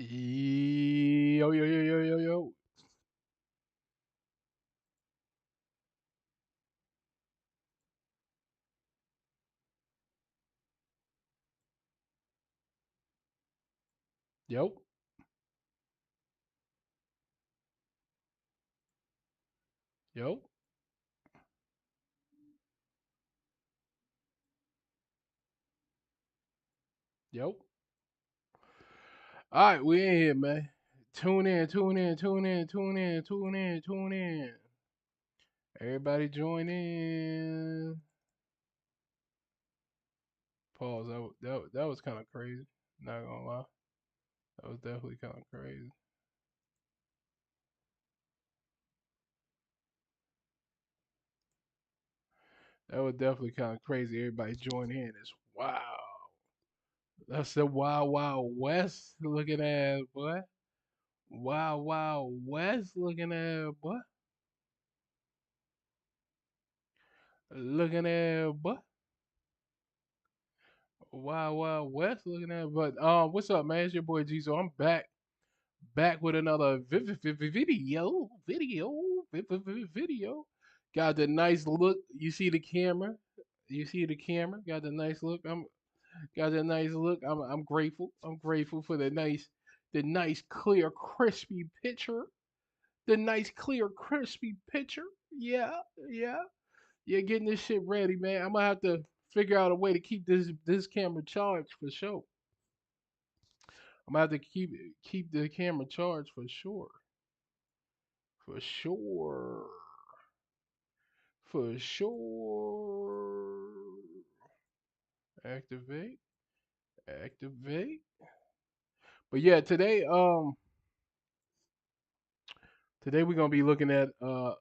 Yo, yo, yo, yo, yo, yo. Yo, yo, yo. All right, we in here, man. Tune in, tune in, tune in, tune in, tune in, tune in. Everybody join in. Pause. That was kind of crazy. Not gonna lie. That was definitely kind of crazy. That was definitely kind of crazy. Everybody join in. It's wow. That's the Wild Wild West looking at, boy. Wild Wild West looking at, boy. Looking at, boy. Wild Wild West looking at. But what's up, man? It's your boy G. So I'm back with another video. Got the nice look. You see the camera. You see the camera. Got the nice look. Got the nice look. I'm grateful. I'm grateful for the nice clear crispy picture. The nice clear crispy picture. Yeah, yeah. You're getting this shit ready, man. I'm gonna have to figure out a way to keep this camera charged for sure. I'm gonna have to keep the camera charged for sure. For sure. For sure. Activate. Activate. But yeah, today we're gonna be looking at a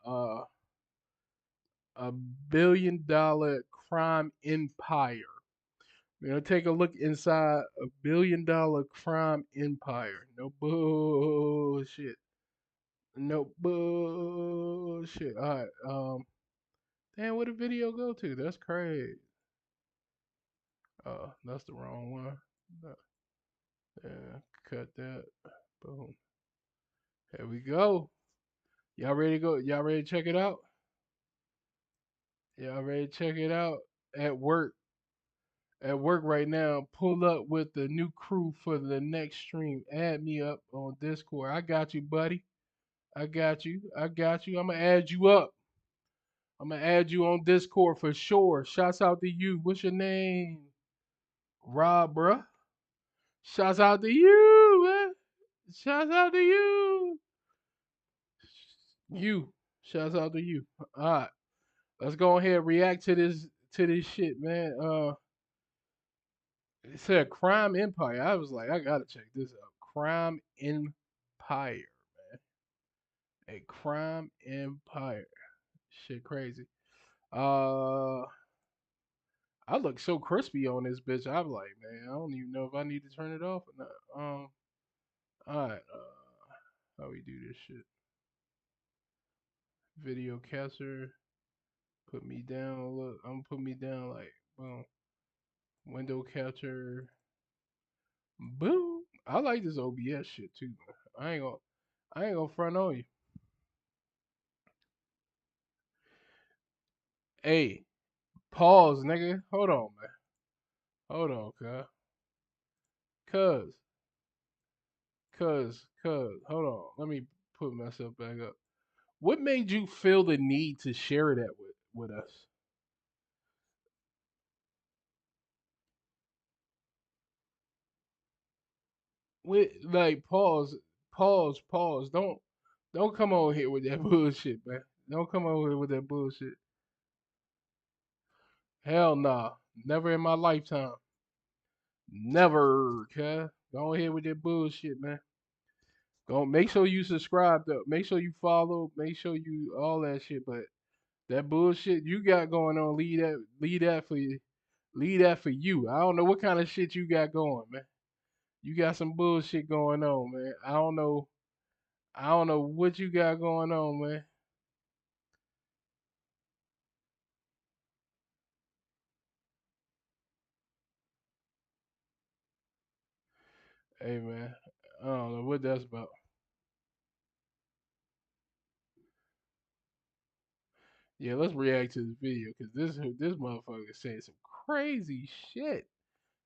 $1 billion crime empire. We're gonna take a look inside a $1 billion crime empire. No bullshit. No bullshit. All right. Damn, where the video go to? That's crazy. That's the wrong one. No, yeah, cut that. Boom. Here we go. Y'all ready to go? Y'all ready to check it out? Y'all ready to check it out? At work. At work right now. Pull up with the new crew for the next stream. Add me up on Discord. I got you, buddy. I got you. I got you. I'm gonna add you up. I'm gonna add you on Discord for sure. Shouts out to you. What's your name? Rob, bruh. Shouts out to you, man. Shouts out to you. You. Shouts out to you. All right. Let's go ahead and react to this shit, man. It said Crime Empire. I was like, I gotta check this out. Crime Empire. A Crime Empire. Shit crazy. Uh I look so crispy on this bitch. I'm like, man, I don't even know if I need to turn it off or not. Alright, how we do this shit. Video capture, put me down. Look, I'm gonna put me down like boom. Window capture, boom. I like this OBS shit too, man. I ain't gonna front on you. Hey, pause, nigga. Hold on, man. Hold on, cuz, cuz. Hold on. Let me put myself back up. What made you feel the need to share that with us? With like pause. Don't come on here with that bullshit, man. Don't come over here with that bullshit. Hell nah. Never in my lifetime. Never, cuz. Go ahead with that bullshit, man. Go make sure you subscribe though. Make sure you follow. Make sure you all that shit. But that bullshit you got going on, leave that for you. I don't know what kind of shit you got going, man. You got some bullshit going on, man. I don't know what you got going on, man. Hey, man. I don't know what that's about. Yeah, let's react to this video because this motherfucker is saying some crazy shit.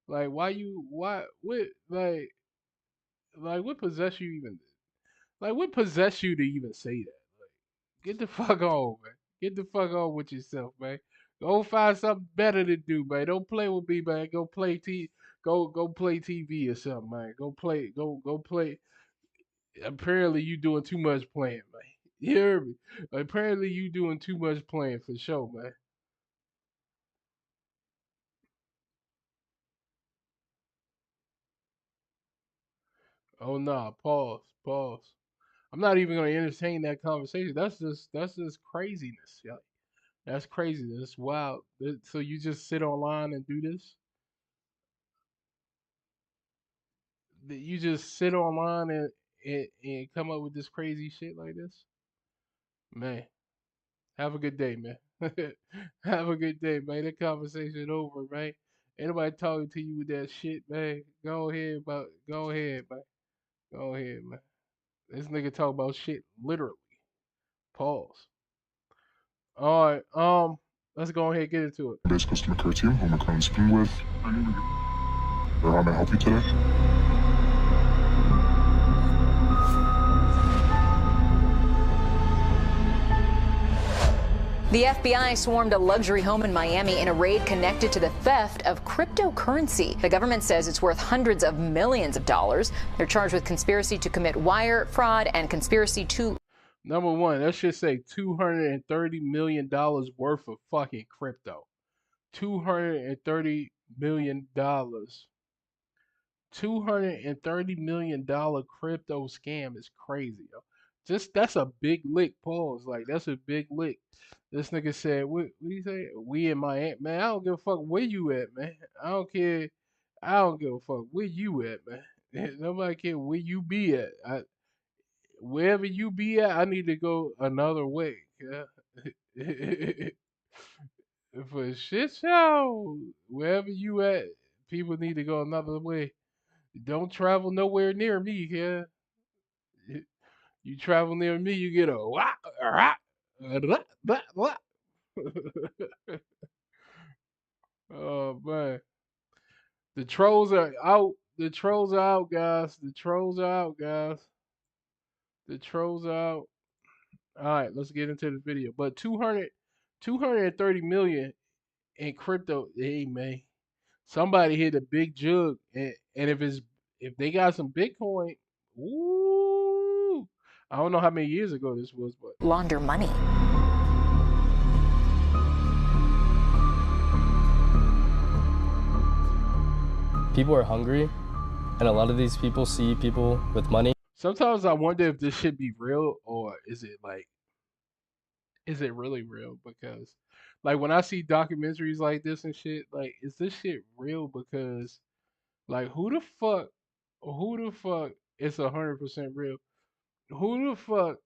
Like, like, what possessed you even, like, what possessed you to even say that? Get the fuck on, man. Get the fuck on with yourself, man. Go find something better to do, man. Don't play with me, man. Go play TV or something, man. Go play. Apparently you doing too much playing, man. You hear me? Apparently you doing too much playing for sure, man. Oh nah, pause. I'm not even gonna entertain that conversation. That's just craziness. Yeah. That's crazy. That's wild. So you just sit online and do this? You just sit online and come up with this crazy shit like this? Man, have a good day, man. Have a good day, man. That conversation over, man. Ain't nobody talking to you with that shit, man. Go ahead, man. Go ahead, man. This nigga talk about shit literally. Pause. All right, let's go ahead and get into it. Base customer care team, who am I currently speaking with? Or how may I help you today? The FBI swarmed a luxury home in Miami in a raid connected to the theft of cryptocurrency. The government says it's worth hundreds of millions of dollars. They're charged with conspiracy to commit wire fraud and conspiracy to... Number one, that should say $230 million worth of fucking crypto. $230 million. $230 million crypto scam is crazy, yo. Just that's a big lick, pause. Like that's a big lick. This nigga said, what do you say? We in Miami. Man, I don't give a fuck where you at, man. I don't care. I don't give a fuck where you at, man. Nobody care where you be at. Wherever you be at, I need to go another way. Yeah. For shit show, wherever you at, people need to go another way. Don't travel nowhere near me, yeah. You travel near me, you get a wah, rah, rah, rah, rah. Oh man. The trolls are out. The trolls are out, guys. The trolls are out, guys. The trolls are out. Alright, let's get into the video. But 230 million in crypto, hey man. Somebody hit a big jug, and if they got some Bitcoin, ooh, I don't know how many years ago this was, but launder money. People are hungry, and a lot of these people see people with money. Sometimes I wonder if this should be real or is it really real? Because like when I see documentaries like this and shit, like is this shit real? Because like who the fuck it's 100% real? Who the fuck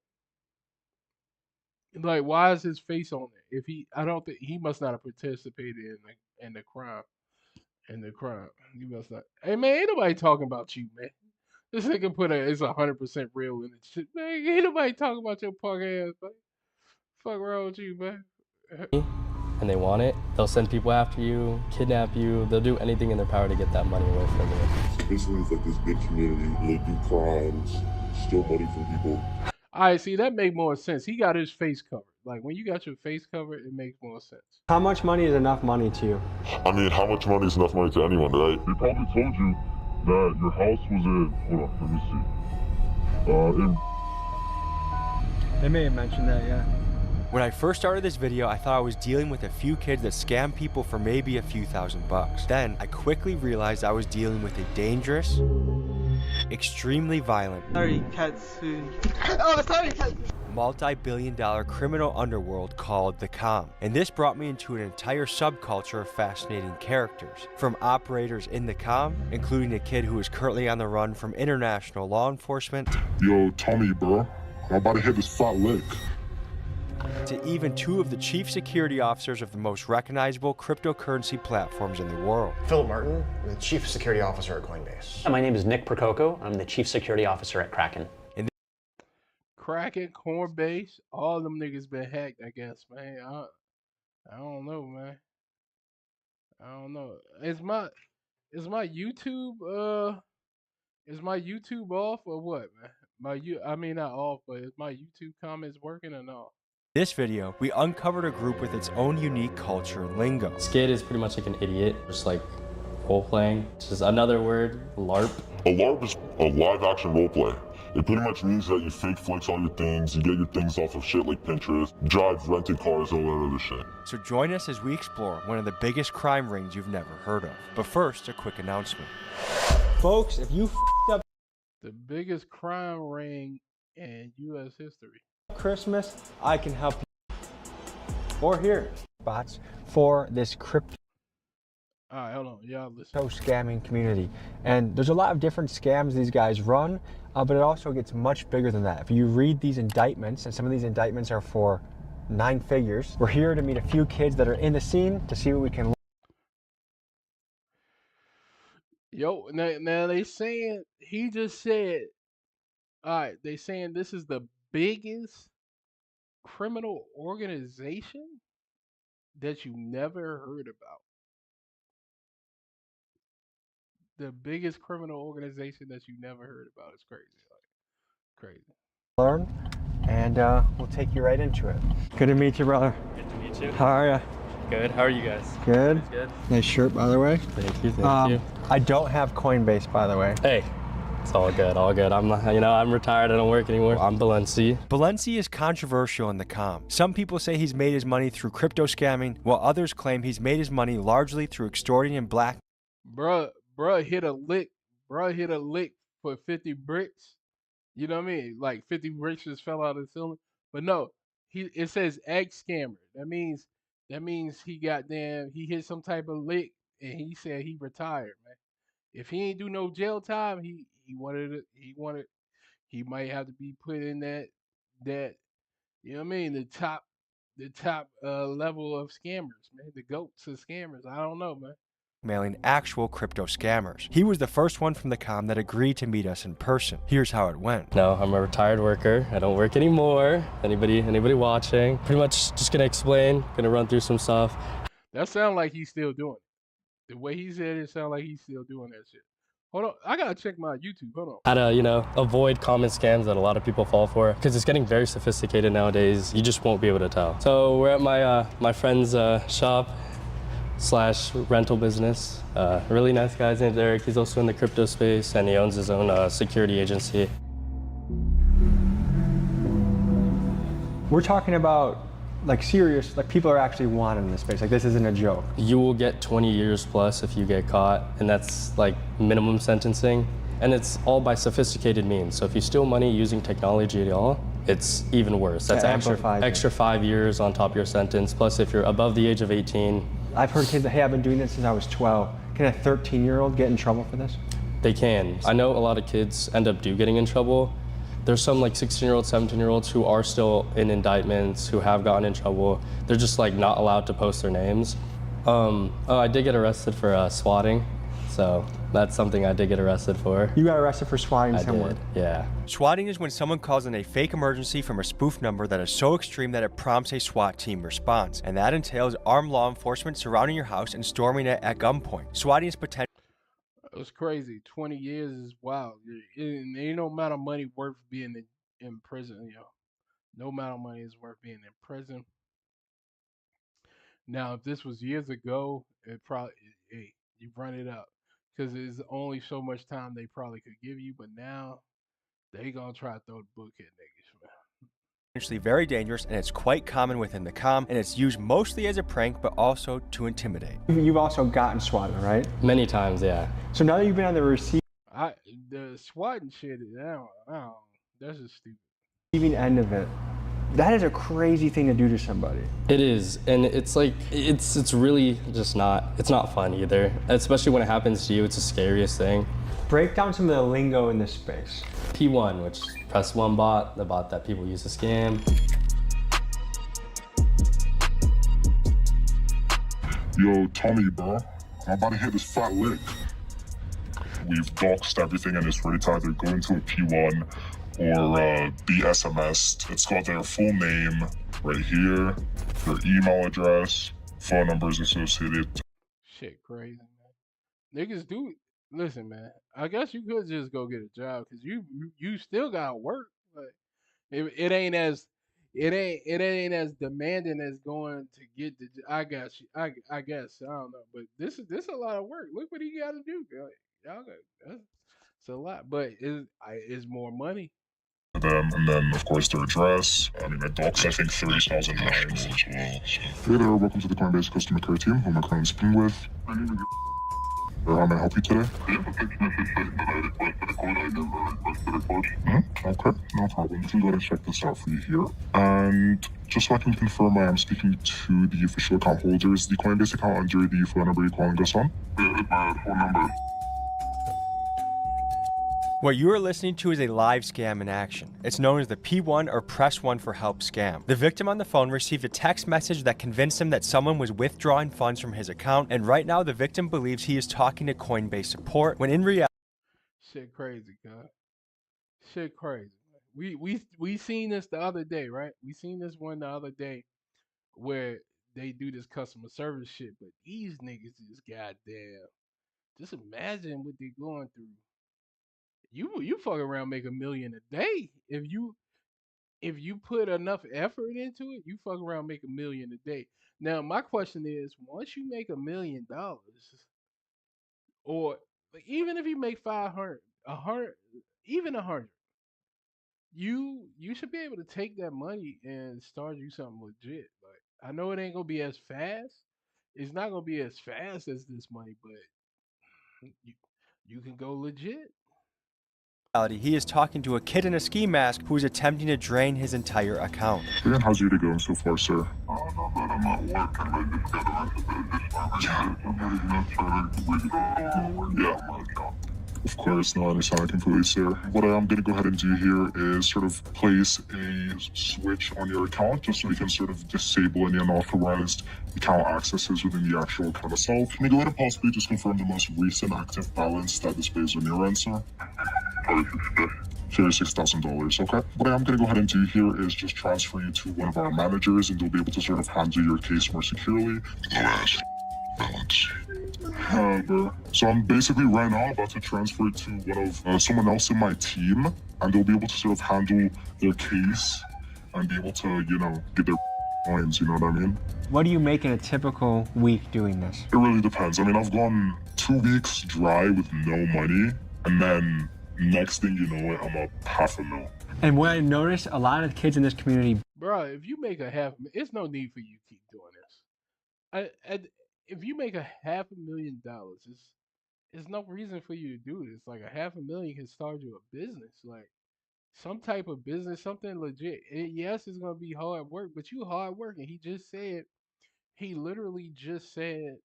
like why is his face on it? If he I don't think he must not have participated in the crime. In the crime. He must not. Hey man, ain't nobody talking about you, man. This nigga put it's 100% real in it shit. Man, ain't nobody talking about your punk ass, man. Fuck wrong with you, man. And they want it, they'll send people after you, kidnap you, they'll do anything in their power to get that money away from you. So basically, it's like this big community. They do crimes, steal money from people. Alright, see that make more sense. He got his face covered. Like when you got your face covered, it makes more sense. How much money is enough money to you? I mean, how much money is enough money to anyone, right? They probably told you that your house was in. Hold on, let me see. They may have mentioned that, yeah. When I first started this video, I thought I was dealing with a few kids that scam people for maybe a few $1,000s. Then I quickly realized I was dealing with a dangerous, extremely violent, multi-billion-dollar criminal underworld called the Com. And this brought me into an entire subculture of fascinating characters. From operators in the Com, including a kid who is currently on the run from international law enforcement. Yo, Tommy, bro, I'm about to hit this fat lick. to even two of the chief security officers of the most recognizable cryptocurrency platforms in the world. Philip Martin, the Chief Security Officer at Coinbase. My name is Nick Prococo. I'm the Chief Security Officer at Kraken. Kraken, Coinbase, all them niggas been hacked, I guess, man. I don't know, man. I don't know. Is my YouTube off or what, man? I mean not off, but is my YouTube comments working or not? This video, we uncovered a group with its own unique culture and lingo. Skid is pretty much like an idiot, just like role-playing. Just another word, LARP. A LARP is a live-action roleplay. It pretty much means that you fake flex all your things, you get your things off of shit like Pinterest, drive rented cars, all that other shit. So join us as we explore one of the biggest crime rings you've never heard of. But first, a quick announcement. Folks, if you f***ed up The biggest crime ring in U.S. history. Christmas, I can help you. Or here, bots for this crypto All right, hold on, y'all listen. scamming community. And there's a lot of different scams these guys run, but it also gets much bigger than that. If you read these indictments, and some of these indictments are for 9 figures, we're here to meet a few kids that are in the scene to see what we can. Yo, now they saying he just said. All right, they saying this is the biggest criminal organization that you never heard about. The biggest criminal organization that you never heard about is crazy, like crazy. Learn, and we'll take you right into it. Good to meet you, brother. Good to meet you. How are you? Good. How are you guys? Good. Good. Nice shirt, by the way. Thank you. Thank you. I don't have Coinbase, by the way. Hey, it's all good. All good. I'm retired. I don't work anymore. I'm Balenci. Balenci is controversial in the comm. Some people say he's made his money through crypto scamming, while others claim he's made his money largely through extorting and black. Bruh hit a lick. Bruh hit a lick for 50 bricks. You know what I mean? Like 50 bricks just fell out of the ceiling. But no, it says ex scammer. That means he hit some type of lick and he said he retired, man. If he ain't do no jail time, he might have to be put in that you know what I mean, the top level of scammers, man. The goats of scammers. I don't know, man. Mailing actual crypto scammers. He was the first one from the comm that agreed to meet us in person. Here's how it went. No, I'm a retired worker. I don't work anymore. Anybody watching? Pretty much just gonna explain, gonna run through some stuff. That sound like he's still doing it. The way he said it sound like he's still doing that shit. Hold on, I gotta check my YouTube. Hold on. How to, avoid common scams that a lot of people fall for, because it's getting very sophisticated nowadays. You just won't be able to tell. So we're at my friend's shop / rental business. Really nice guy. His name's Eric. He's also in the crypto space, and he owns his own security agency. We're talking about like serious, like people are actually wanted in this space. Like this isn't a joke. You will get 20 years plus if you get caught, and that's like minimum sentencing. And it's all by sophisticated means. So if you steal money using technology at all, it's even worse. That's extra 5 years on top of your sentence. Plus, if you're above the age of 18, I've heard kids that, hey, I've been doing this since I was 12. Can a 13-year-old get in trouble for this? they can. I know a lot of kids end up getting in trouble. There's some like 16-year-olds, 17-year-olds who are still in indictments, who have gotten in trouble. They're just like not allowed to post their names. I did get arrested for swatting. So that's something I did get arrested for. You got arrested for swatting someone? Did, yeah. Swatting is when someone calls in a fake emergency from a spoof number that is so extreme that it prompts a SWAT team response. And that entails armed law enforcement surrounding your house and storming it at gunpoint. Swatting is potential. It was crazy. 20 years is wild. Ain't no amount of money worth being in prison, yo. No amount of money is worth being in prison. Now, if this was years ago, it probably, hey, you run it up. Because there's only so much time they probably could give you, but now they gonna try to throw the book at niggas, man. Potentially very dangerous, and it's quite common within the comm, and it's used mostly as a prank, but also to intimidate. You've also gotten swatted, right? Many times, yeah. So now that you've been on the The swatting shit, that's just stupid. receiving end of it, that is a crazy thing to do to somebody. It is, and it's like, it's really just it's not fun either. Especially when it happens to you, it's the scariest thing. Break down some of the lingo in this space. P1, which press one bot, the bot that people use to scam. Yo, Tommy, bro. I'm about to hit this fat lick. We've doxed everything and it's ready to either go into a P1 or be SMS'd. It's got their full name right here, their email address, phone numbers associated. Shit, crazy, man. Niggas do. Listen, man. I guess you could just go get a job because you still got to work. Like it ain't as it ain't as demanding as going to get the. I got you. I guess I don't know, but this is a lot of work. Look what he got to do. Y'all got it's a lot, but it's more money. Them, and then of course their address. I mean, I doxed I think 30,000 times as well. So. Hey there, welcome to the Coinbase customer care team. Who am I currently speaking with? My name is. How may I help you today? Okay, no problem. We can go ahead and check this out for you here. And just so I can confirm, I am speaking to the official account holders. The Coinbase account under the phone number you're calling us on? My phone number. What you are listening to is a live scam in action. It's known as the P1 or Press 1 for Help scam. The victim on the phone received a text message that convinced him that someone was withdrawing funds from his account, and right now the victim believes he is talking to Coinbase support, when in reality... Shit crazy, God. Shit crazy. We seen this the other day, right? We seen this one the other day where they do this customer service shit, but these niggas is goddamn. Just imagine what they're going through. You fuck around make $1 million a day. If you put enough effort into it, you fuck around make $1 million a day. Now my question is, once you make $1 million, or even if you make 500, 100, even 100, you should be able to take that money and start you something legit. Like I know it ain't gonna be as fast. It's not gonna be as fast as this money, but you can go legit. He is talking to a kid in a ski mask who is attempting to drain his entire account. And how's your day going so far, sir? Of course, no, I understand completely, sir. What I'm going to go ahead and do here is sort of place a switch on your account just so we can sort of disable any unauthorized account accesses within the actual account itself. Can you go ahead and possibly just confirm the most recent active balance that displays on your end, sir? $36,000, okay? What I'm gonna go ahead and do here is just transfer you to one of our managers and they'll be able to sort of handle your case more securely. Balance. So I'm basically right now about to transfer it to one of someone else in my team and they'll be able to sort of handle their case and be able to, you know, get their coins, you know what I mean? What do you make in a typical week doing this? It really depends. I mean, I've gone 2 weeks dry with no money and then next thing you know, I'm up $500,000. And what I noticed, a lot of kids in this community... Bro, if you make a it's no need for you to keep doing this. If you make $500,000, there's no reason for you to do this. Like $500,000 can start you a business. Like some type of business, something legit. Yes, it's going to be hard work, but you hard working. He literally just said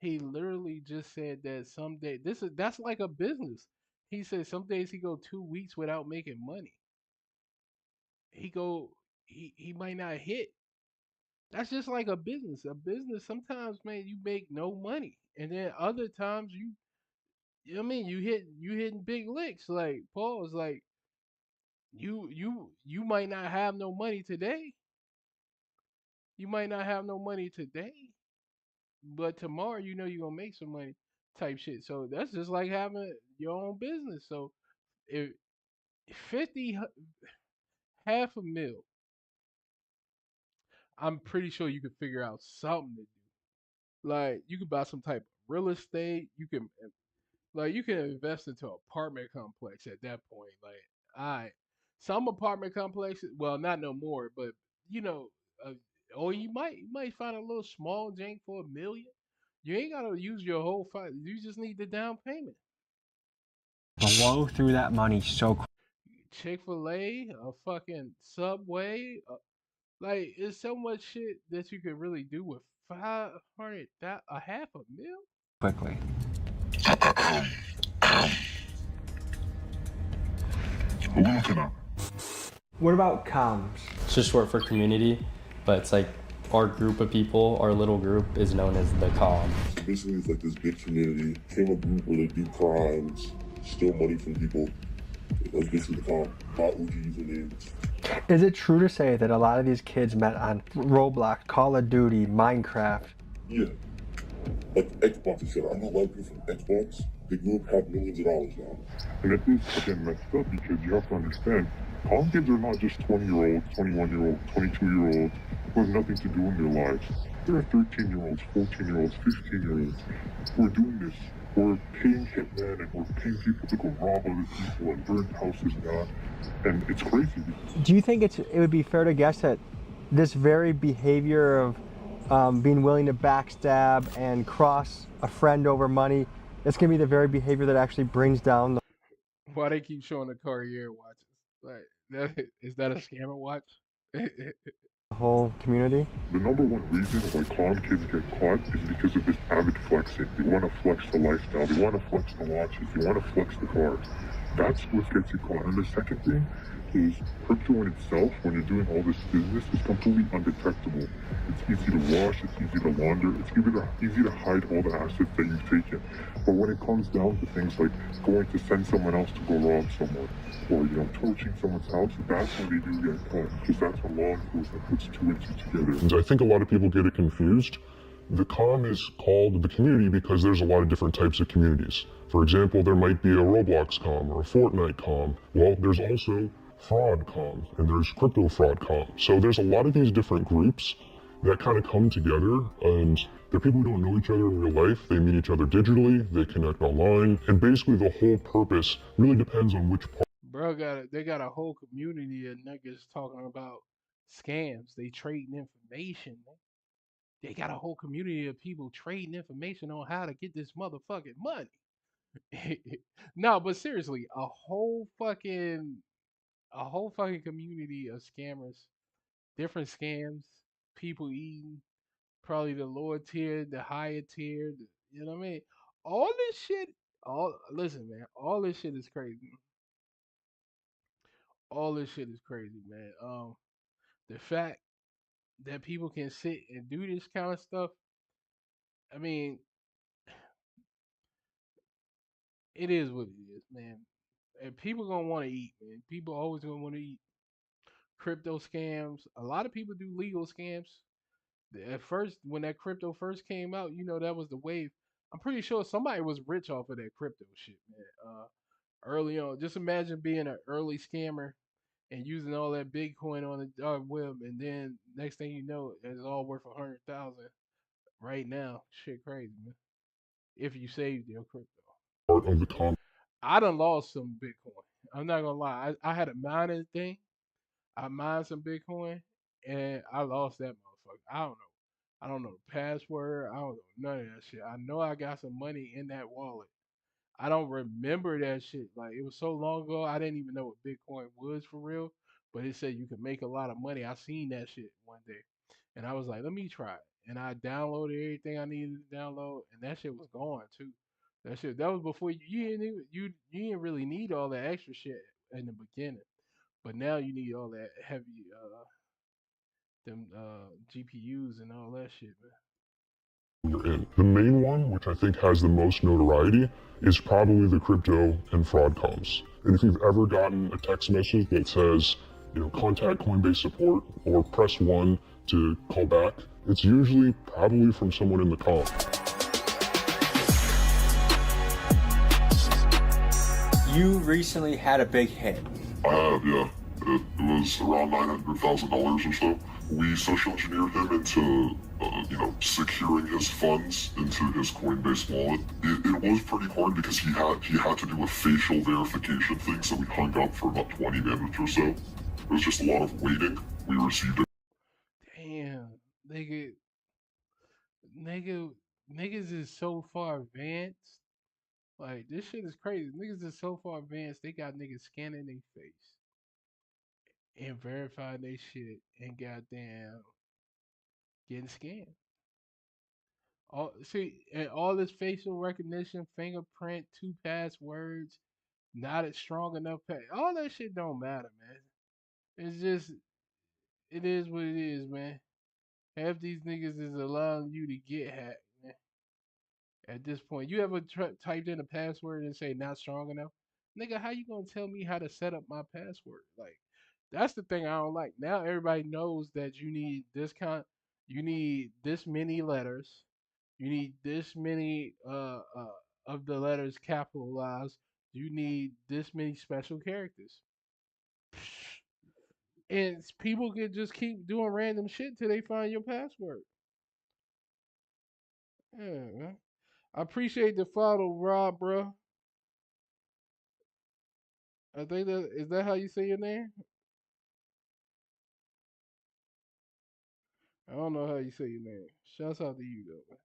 that someday, that's like a business. He said some days he go 2 weeks without making money. He might not hit. That's just like a business. A business sometimes, man, you make no money, and then other times you know what I mean, you hitting big licks. Like Paul's like you might not have no money today. You might not have no money today, but tomorrow you know you're gonna make some money type shit. So that's just like having your own business. So if 50 $500,000, I'm pretty sure you could figure out something to do. Like you could buy some type of real estate. You can invest into an apartment complex at that point. Like some apartment complexes, well, not no more, but you know, or you might find a little small jank for $1 million. You ain't gotta use your whole fight. You just need the down payment. Blow through that money so quick. Chick-fil-A, a fucking Subway, like it's so much shit that you can really do with $500,000, $500,000 quickly. What are we looking at? What about comms? It's just short for community, but it's like Our group of people, our little group, is known as the Calm. So basically, it's like this big community, came a group where they do crimes, steal money from people. That's basically the calm. Not OGs and names. Is it true to say that a lot of these kids met on Roblox, Call of Duty, Minecraft? Yeah. Like Xbox and shit. I know a lot of people from Xbox. They grew up have millions of dollars now. And it is, again, messed up because you have to understand, calm kids are not just 20-year-olds, 21-year-olds, 22-year-olds who have nothing to do in their lives. There are 13-year-olds, 14-year-olds, 15-year-olds who are doing this. We're paying hitmen and we're paying people to go rob other people and burn houses down. And it's crazy. Do you think it would be fair to guess that this very behavior of being willing to backstab and cross a friend over money, it's going to be the very behavior that actually brings down the Why they keep showing the Carrier watches? Like, is that a scammer watch? whole community? The number one reason why calm kids get caught is because of this avid flexing. They want to flex the lifestyle. They want to flex the watches. They want to flex the cars. That's what gets you caught. And the second thing is crypto in itself, when you're doing all this business, is completely undetectable. It's easy to wash, it's easy to launder, it's easy to hide all the assets that you've taken. But when it comes down to things like going to send someone else to go rob someone, or torching someone's house, that's when they do get caught, because that's when law enforcement puts two and two together. And I think a lot of people get it confused. The calm is called the community because there's a lot of different types of communities. For example, there might be a Roblox calm or a Fortnite calm. Well, there's also fraud calm and there's crypto fraud calm. So there's a lot of these different groups that kind of come together, and they're people who don't know each other in real life. They meet each other digitally, they connect online, and basically the whole purpose really depends on which part. Bro, they got a whole community of niggas talking about scams. They trading information, man. They got a whole community of people trading information on how to get this motherfucking money. No, but seriously, a whole fucking community of scammers, different scams, people eating, probably the lower tier, the higher tier, you know what I mean? All this shit, listen, man, all this shit is crazy. All this shit is crazy, man. The fact that people can sit and do this kind of stuff, I mean, it is what it is, man. And people gonna want to eat, man. People always gonna want to eat. Crypto scams. A lot of people do legal scams. At first, when that crypto first came out, that was the wave. I'm pretty sure somebody was rich off of that crypto shit, man. Early on, just imagine being an early scammer and using all that Bitcoin on the dark web, and then next thing you know, it's all worth 100,000 right now. Shit, crazy, man. If you saved your crypto, Part of the calm. I done lost some Bitcoin. I'm not gonna lie. I had a mining thing. I mined some Bitcoin, and I lost that motherfucker. I don't know. I don't know the password. I don't know none of that shit. I know I got some money in that wallet. I don't remember that shit. Like, it was so long ago, I didn't even know what Bitcoin was for real. But it said you could make a lot of money. I seen that shit one day, and I was like, let me try it. And I downloaded everything I needed to download, and that shit was gone too. That was before you didn't really need all that extra shit in the beginning, but now you need all that heavy them GPUs and all that shit, man. You're in. The main one, which I think has the most notoriety, is probably the crypto and fraud comms. And if you've ever gotten a text message that says, contact Coinbase support or press 1 to call back, it's usually probably from someone in the comm. You recently had a big hit. I have, yeah. It was around $900,000 or so. We social engineered him into, securing his funds into his Coinbase wallet. It was pretty hard because he had to do a facial verification thing, so we hung up for about 20 minutes or so. It was just a lot of waiting. We received it. Damn, niggas is so far advanced. Like, this shit is crazy. Niggas is so far advanced. They got niggas scanning their face and verifying their shit and goddamn getting scammed. And all this facial recognition, fingerprint, 2 passwords, not a strong enough all that shit don't matter, man. It's just, it is what it is, man. Half these niggas is allowing you to get hacked, man. At this point, you ever typed in a password and say not strong enough? Nigga, how you gonna tell me how to set up my password? Like, that's the thing I don't like. Now everybody knows that you need you need this many letters, you need this many of the letters capitalized, you need this many special characters. And people can just keep doing random shit till they find your password. Yeah, man. I appreciate the follow, Rob, bro. I think that how you say your name? I don't know how you say your name. Shouts out to you though, man.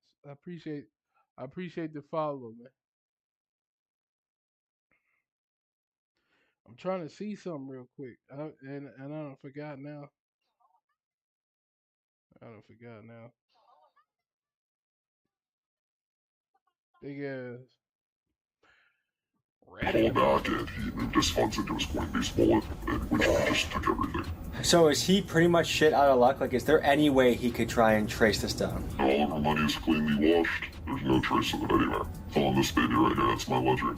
I appreciate the follow, man. I'm trying to see something real quick. And I don't forgot now. I don't forgot now. Big ass Pulled back and he moved his funds into his Coinbase wallet, and which he just took everything. So is he pretty much shit out of luck? Like, is there any way he could try and trace this down? All of our money is cleanly washed. There's no trace of it anywhere. It's on this baby right here. That's my ledger.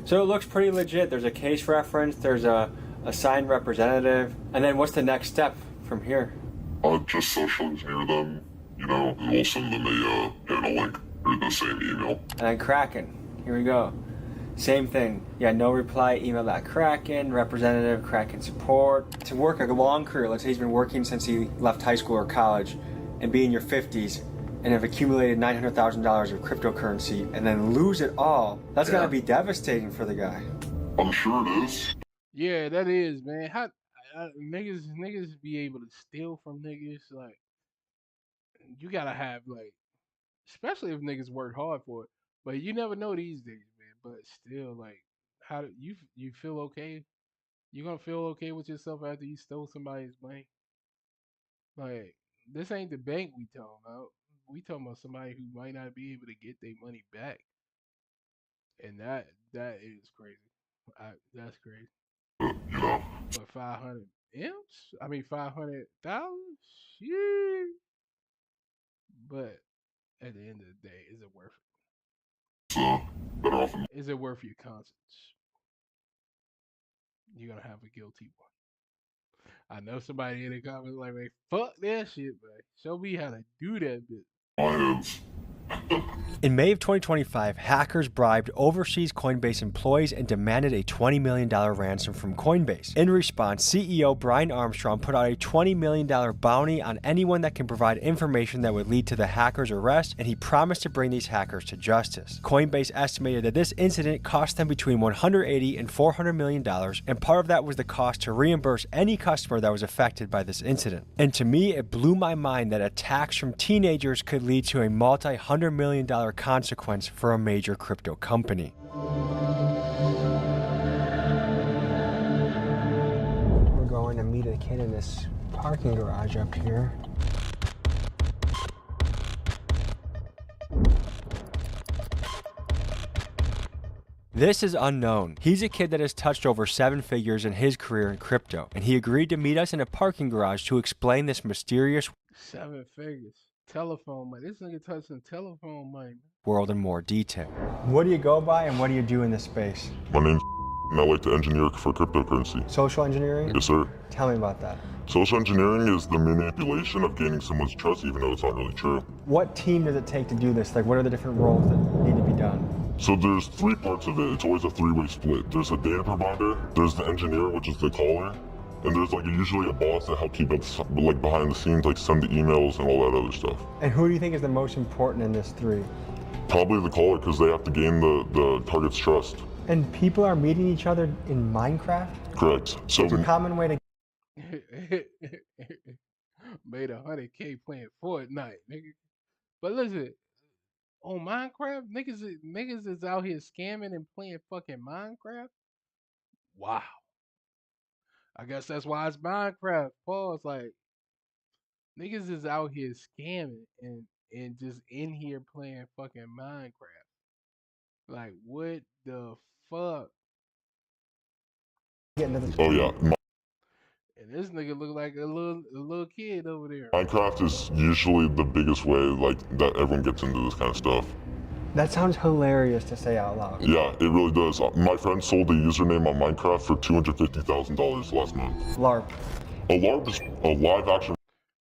So it looks pretty legit. There's a case reference, there's a signed representative, and then what's the next step from here? Just social engineer them, you know, and we'll send them a link or the same email. And then Kraken. Here we go. Same thing. Yeah, no reply, email that Kraken, representative, Kraken support. To work a long career, let's say he's been working since he left high school or college, and be in your 50s, and have accumulated $900,000 of cryptocurrency, and then lose it all. That's gotta be devastating for the guy. I'm sure it is. Yeah, that is, man. How niggas be able to steal from niggas? Like, you gotta have like, especially if niggas work hard for it. But you never know these days, man. But still, like, how do you feel okay? You gonna feel okay with yourself after you stole somebody's money? Like, this ain't the bank we talking about. We talking about somebody who might not be able to get their money back, and that is crazy. That's crazy. You know, But 500 M's? I mean, $500,000? Yeah. But at the end of the day, is it worth it? better off. Is it worth your conscience? You're gonna have a guilty one. I know somebody in the comments like, man, fuck that shit, man. Show me how to do that bit. My hands. In May of 2025, hackers bribed overseas Coinbase employees and demanded a $20 million ransom from Coinbase. In response, CEO Brian Armstrong put out a $20 million bounty on anyone that can provide information that would lead to the hackers' arrest, and he promised to bring these hackers to justice. Coinbase estimated that this incident cost them between $180 and $400 million, and part of that was the cost to reimburse any customer that was affected by this incident. And to me, it blew my mind that attacks from teenagers could lead to a multi-$100 million consequence for a major crypto company. We're going to meet a kid in this parking garage up here. This is Unknown. He's a kid that has touched over 7 figures in his career in crypto, and he agreed to meet us in a parking garage to explain this mysterious 7 figures. Telephone money. This nigga touching telephone money, man. world in more detail. What do you go by and what do you do in this space? My name's and I like to engineer for cryptocurrency. Social engineering? Yes, sir. Tell me about that. Social engineering is the manipulation of gaining someone's trust, even though it's not really true. What team does it take to do this? Like, what are the different roles that need to be done? So there's 3 parts of it. It's always a 3-way split. There's a data provider, there's the engineer, which is the caller, and there's like usually a boss that help keep it like behind the scenes, like send the emails and all that other stuff. And who do you think is the most important in this 3? Probably the caller, because they have to gain the target's trust. And people are meeting each other in Minecraft? Correct. So It's a common way to Made 100K playing Fortnite, nigga. But listen, on Minecraft, niggas is out here scamming and playing fucking Minecraft. Wow. I guess that's why it's Minecraft. Pause. Like, niggas is out here scamming and just in here playing fucking Minecraft. Like, what the fuck? get into this. oh yeah, And this nigga look like a little kid over there. Minecraft is usually the biggest way like that everyone gets into this kind of stuff. That sounds hilarious to say out loud. Yeah, it really does. My friend sold a username on Minecraft for $250,000 last month. LARP. A LARP is a live action.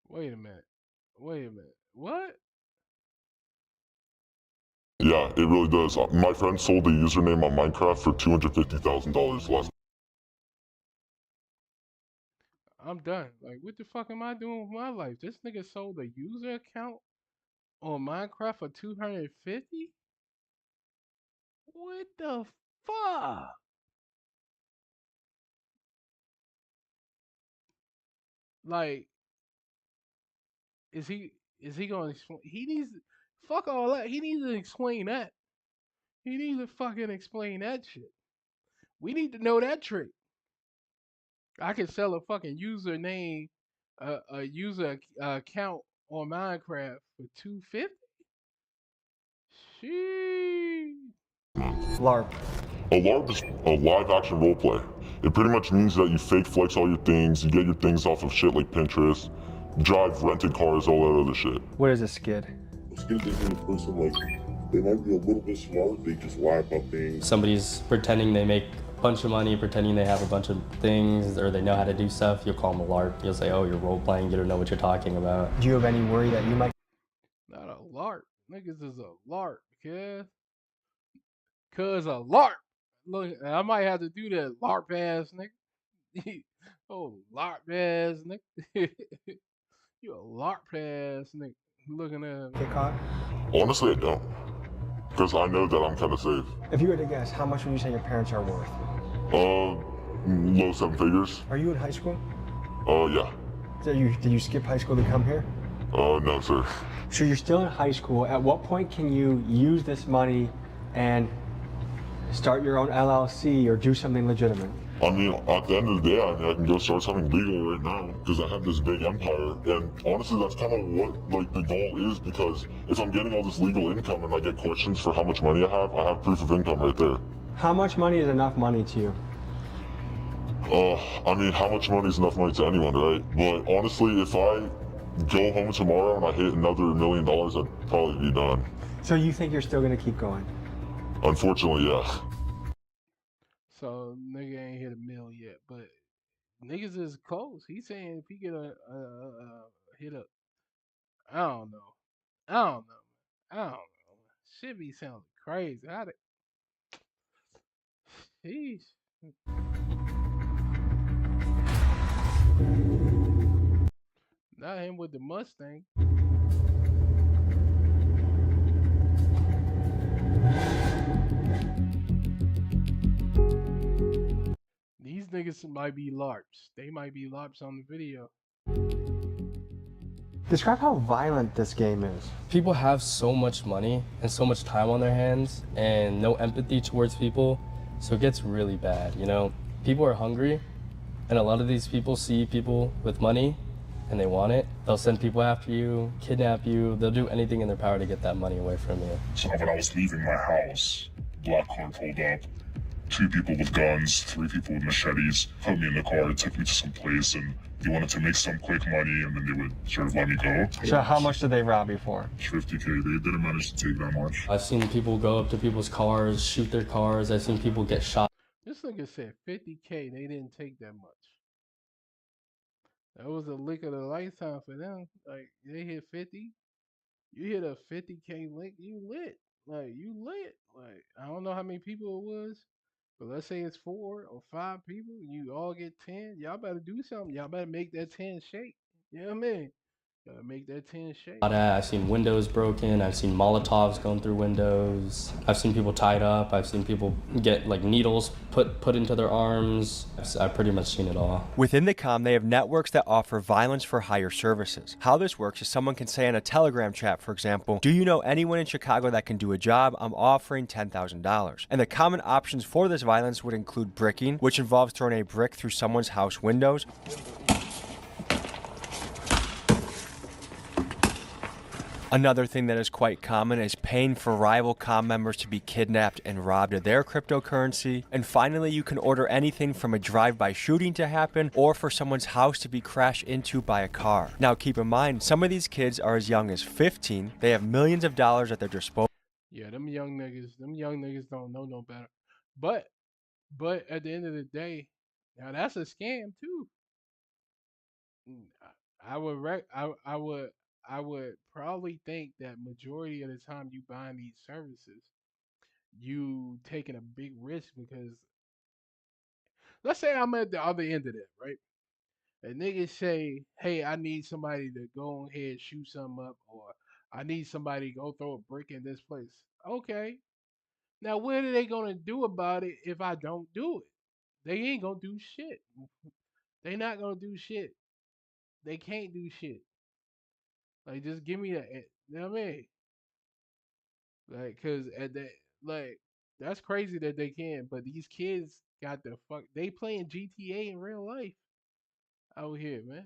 Wait a minute. What? Yeah, it really does. My friend sold a username on Minecraft for $250,000 last. I'm done. Like, what the fuck am I doing with my life? This nigga sold a user account on Minecraft for 250? What the fuck? Like, is he gonna explain? He needs fuck all that. He needs to explain that. He needs to fucking explain that shit. We need to know that trick. I can sell a fucking username, a user account on Minecraft for 250. Sheesh. LARP. A LARP is a live action roleplay. It pretty much means that you fake flex all your things, you get your things off of shit like Pinterest, drive rented cars, all that other shit. What is a skid? Skid is when a person, like, they might be a little bit smart, they just lie about things. Somebody's pretending they make a bunch of money, pretending they have a bunch of things, or they know how to do stuff. You'll call them a LARP. You'll say, oh, you're role playing, you don't know what you're talking about. Do you have any worry that you might? Not a LARP. Niggas is a LARP, kid. Cuz a LARP. Look, I might have to do that LARP ass nigga. Oh, LARP ass nigga. You a LARP ass nigga. Looking at Get caught? Honestly, I don't. Because I know that I'm kind of safe. If you were to guess, how much would you say your parents are worth? Low 7 figures. Are you in high school? Yeah. Did you skip high school to come here? No, sir. So you're still in high school. At what point can you use this money and start your own LLC or do something legitimate? I mean, at the end of the day, I can go start something legal right now because I have this big empire. And honestly, that's kind of what like the goal is, because if I'm getting all this legal income and I get questions for how much money I have proof of income right there. How much money is enough money to you? I mean, how much money is enough money to anyone, right? But honestly, if I go home tomorrow and I hit another $1 million, I'd probably be done. So you think you're still gonna keep going? Unfortunately, yeah. so nigga ain't hit a mill yet, but niggas is close. He's saying if he get a hit up, I don't know. Shit be sounding crazy. How the Sheesh. Not him with the Mustang. These niggas might be LARPs. They might be LARPs on the video. Describe how violent this game is. People have so much money and so much time on their hands and no empathy towards people, so it gets really bad, you know? People are hungry, and a lot of these people see people with money and they want it. They'll send people after you, kidnap you, they'll do anything in their power to get that money away from you. So when I was leaving my house, black car pulled up. 2 people with guns, 3 people with machetes, put me in the car, took me to some place, and they wanted to make some quick money, and then they would sort of let me go. So how much did they rob you for? 50K, they didn't manage to take that much. I've seen people go up to people's cars, shoot their cars. I've seen people get shot. This nigga said 50K. They didn't take that much. That was a lick of the lifetime for them. Like, they hit 50. You hit a 50K lick, you lit. Like, you lit. Like, I don't know how many people it was, but let's say it's 4 or 5 people. You all get 10. Y'all better do something. Y'all better make that 10 shake. You know what I mean? Gotta make that 10 shake. I've seen windows broken. I've seen Molotovs going through windows. I've seen people tied up. I've seen people get like needles put into their arms. I've pretty much seen it all. Within the comm, they have networks that offer violence for hire services. How this works is someone can say in a Telegram chat, for example, do you know anyone in Chicago that can do a job? I'm offering $10,000. And the common options for this violence would include bricking, which involves throwing a brick through someone's house windows, Another thing that is quite common is paying for rival comm members to be kidnapped and robbed of their cryptocurrency. And finally, you can order anything from a drive-by shooting to happen or for someone's house to be crashed into by a car. Now keep in mind, some of these kids are as young as 15. They have millions of dollars at their disposal. Yeah, them young niggas don't know no better. But at the end of the day, now that's a scam too. I would probably think that majority of the time you buying these services, you taking a big risk because let's say I'm at the other end of that, right? A nigga say, hey, I need somebody to go ahead shoot something up, or I need somebody to go throw a brick in this place. Okay. Now what are they gonna do about it if I don't do it? They ain't gonna do shit. They not gonna do shit. They can't do shit. Like just give me that. You know what I mean? Like, cause at that, like, that's crazy that they can. But these kids got the fuck. They playing GTA in real life out here, man.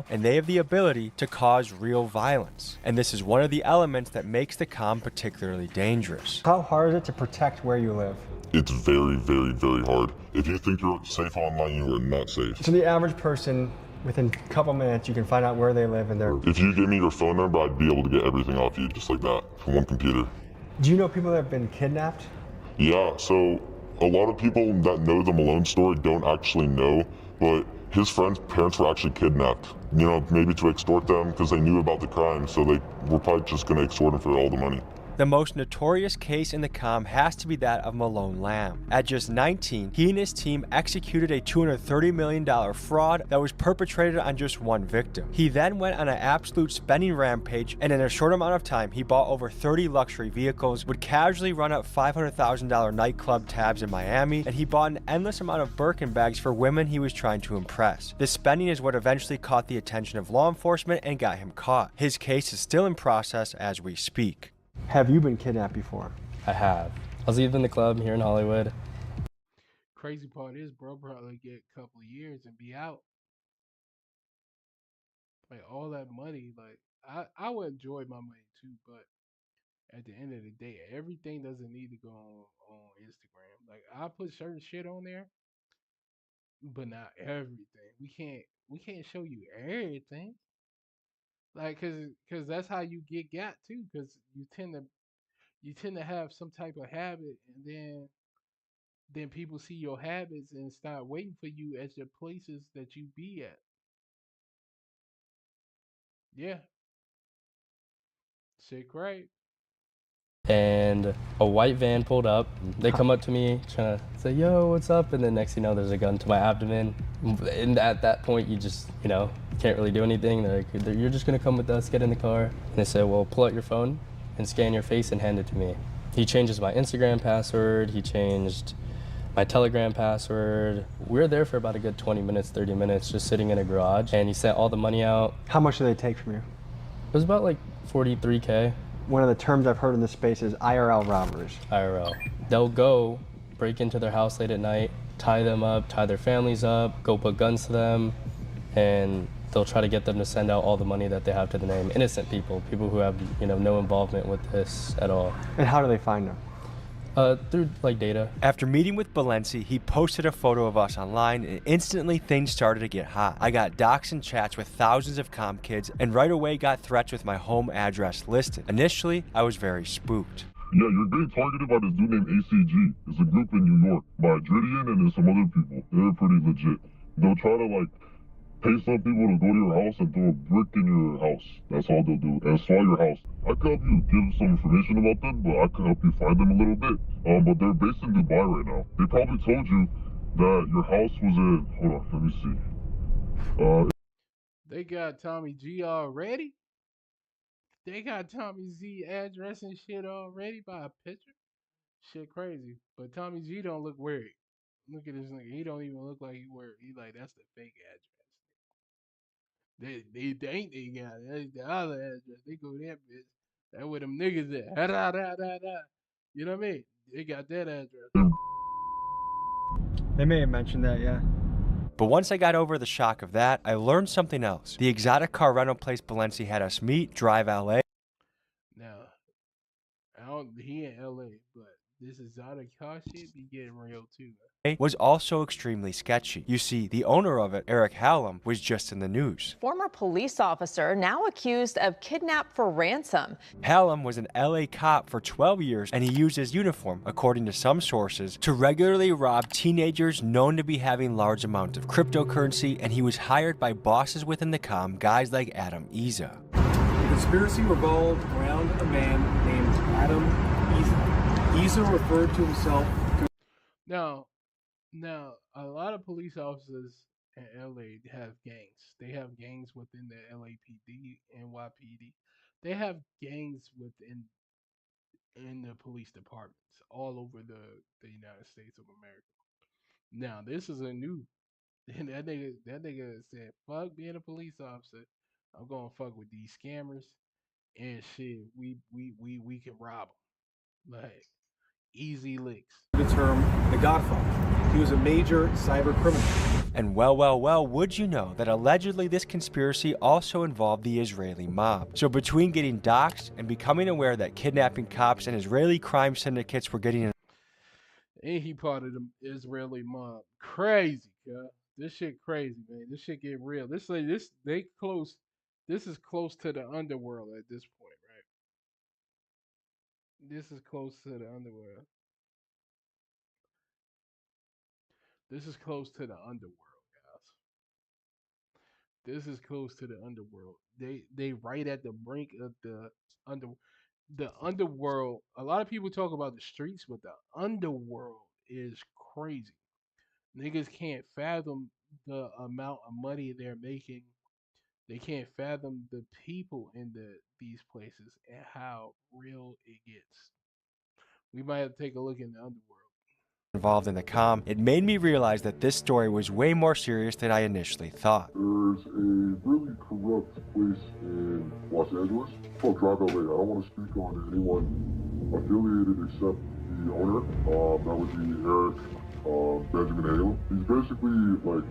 And they have the ability to cause real violence. And this is one of the elements that makes the comm particularly dangerous. How hard is it to protect where you live? It's very, very, very hard. If you think you're safe online, you are not safe. So the average person, within a couple minutes, you can find out where they live and their... If you give me your phone number, I'd be able to get everything off you just like that from one computer. Do you know people that have been kidnapped? Yeah, so a lot of people that know the Malone story don't actually know, but his friend's parents were actually kidnapped. You know, maybe to extort them because they knew about the crime, so they were probably just going to extort him for all the money. The most notorious case in the comm has to be that of Malone Lamb. At just 19, he and his team executed a $230 million fraud that was perpetrated on just one victim. He then went on an absolute spending rampage, and in a short amount of time, he bought over 30 luxury vehicles, would casually run up $500,000 nightclub tabs in Miami, and he bought an endless amount of Birkin bags for women he was trying to impress. This spending is what eventually caught the attention of law enforcement and got him caught. His case is still in process as we speak. Have you been kidnapped before? I have. I was leaving the club here in Hollywood. Crazy part is, bro, probably get a couple of years and be out. Like all that money, like I would enjoy my money too, but at the end of the day, everything doesn't need to go on Instagram. Like I put certain shit on there, but not everything. We can't show you everything. Like cause that's how you get got too, cause you tend to have some type of habit, and then people see your habits and start waiting for you at the places that you be at. Yeah, sick, right? And a white van pulled up. They come up to me trying to say, yo, what's up? And then next thing you know, there's a gun to my abdomen. And at that point, you just, can't really do anything. They're like, you're just gonna come with us, get in the car. And they said, well, pull out your phone and scan your face and hand it to me. He changes my Instagram password. He changed my Telegram password. We were there for about a good 20 minutes, 30 minutes, just sitting in a garage. And he sent all the money out. How much do they take from you? It was about like 43K. One of the terms I've heard in this space is IRL robbers. IRL. They'll go break into their house late at night, tie them up, tie their families up, go put guns to them, and they'll try to get them to send out all the money that they have to the name. Innocent people who have no involvement with this at all. And how do they find them? Through like data. After meeting with Balenci, he posted a photo of us online, and instantly things started to get hot. I got docs and chats with thousands of comm kids, and right away got threats with my home address listed. Initially, I was very spooked. Yeah, you're getting targeted by this dude named ACG. It's a group in New York by Dridian and then some other people. They're pretty legit. They'll try to pay some people to go to your house and throw a brick in your house. That's all they'll do. And swallow your house. I could help you give some information about them, but I could help you find them a little bit. But they're based in Dubai right now. They probably told you that your house was in... Hold on, let me see. They got Tommy G already? They got Tommy Z address and shit already by a picture? Shit crazy. But Tommy G don't look weird. Look at this nigga. He don't even look like he weird. He like, that's the fake address. They think they got it. That's the other address. They go that bitch. That where them niggas at. Da, da, da, da, da. You know what I mean? They got that address. They may have mentioned that, yeah. But once I got over the shock of that, I learned something else. The exotic car rental place Balenci had us meet, Drive LA. He in LA, but this exotic car shit be getting real too. Was also extremely sketchy. You see, the owner of it, Eric Hallam, was just in the news. Former police officer now accused of kidnap for ransom. Hallam was an LA cop for 12 years, and he used his uniform, according to some sources, to regularly rob teenagers known to be having large amounts of cryptocurrency, and he was hired by bosses within the comm, guys like Adam Iza. The conspiracy revolved around a man named Adam Iza. Iza referred to himself Now, a lot of police officers in LA have gangs. They have gangs within the LAPD, NYPD. They have gangs in the police departments all over the United States of America. Now, this is a new. And that nigga said, "Fuck being a police officer. I'm gonna fuck with these scammers and shit. We can rob them like easy licks." the term the Godfather. He was a major cyber criminal. And well, would you know that allegedly this conspiracy also involved the Israeli mob? So between getting doxxed and becoming aware that kidnapping cops and Israeli crime syndicates were getting And he part of the Israeli mob. Crazy, cuz. This shit crazy, man. This shit get real. This is close to the underworld at this point, right? This is close to the underworld. This is close to the underworld, guys. This is close to the underworld. They right at the brink of the underworld. A lot of people talk about the streets, but the underworld is crazy. Niggas can't fathom the amount of money they're making. They can't fathom the people in these places and how real it gets. We might have to take a look in the underworld. involved in the comm, it made me realize that this story was way more serious than I initially thought. There's a really corrupt place in Los Angeles called Drive LA. I don't want to speak on anyone affiliated except the owner. That would be Eric Benjamin Hallam. He's basically like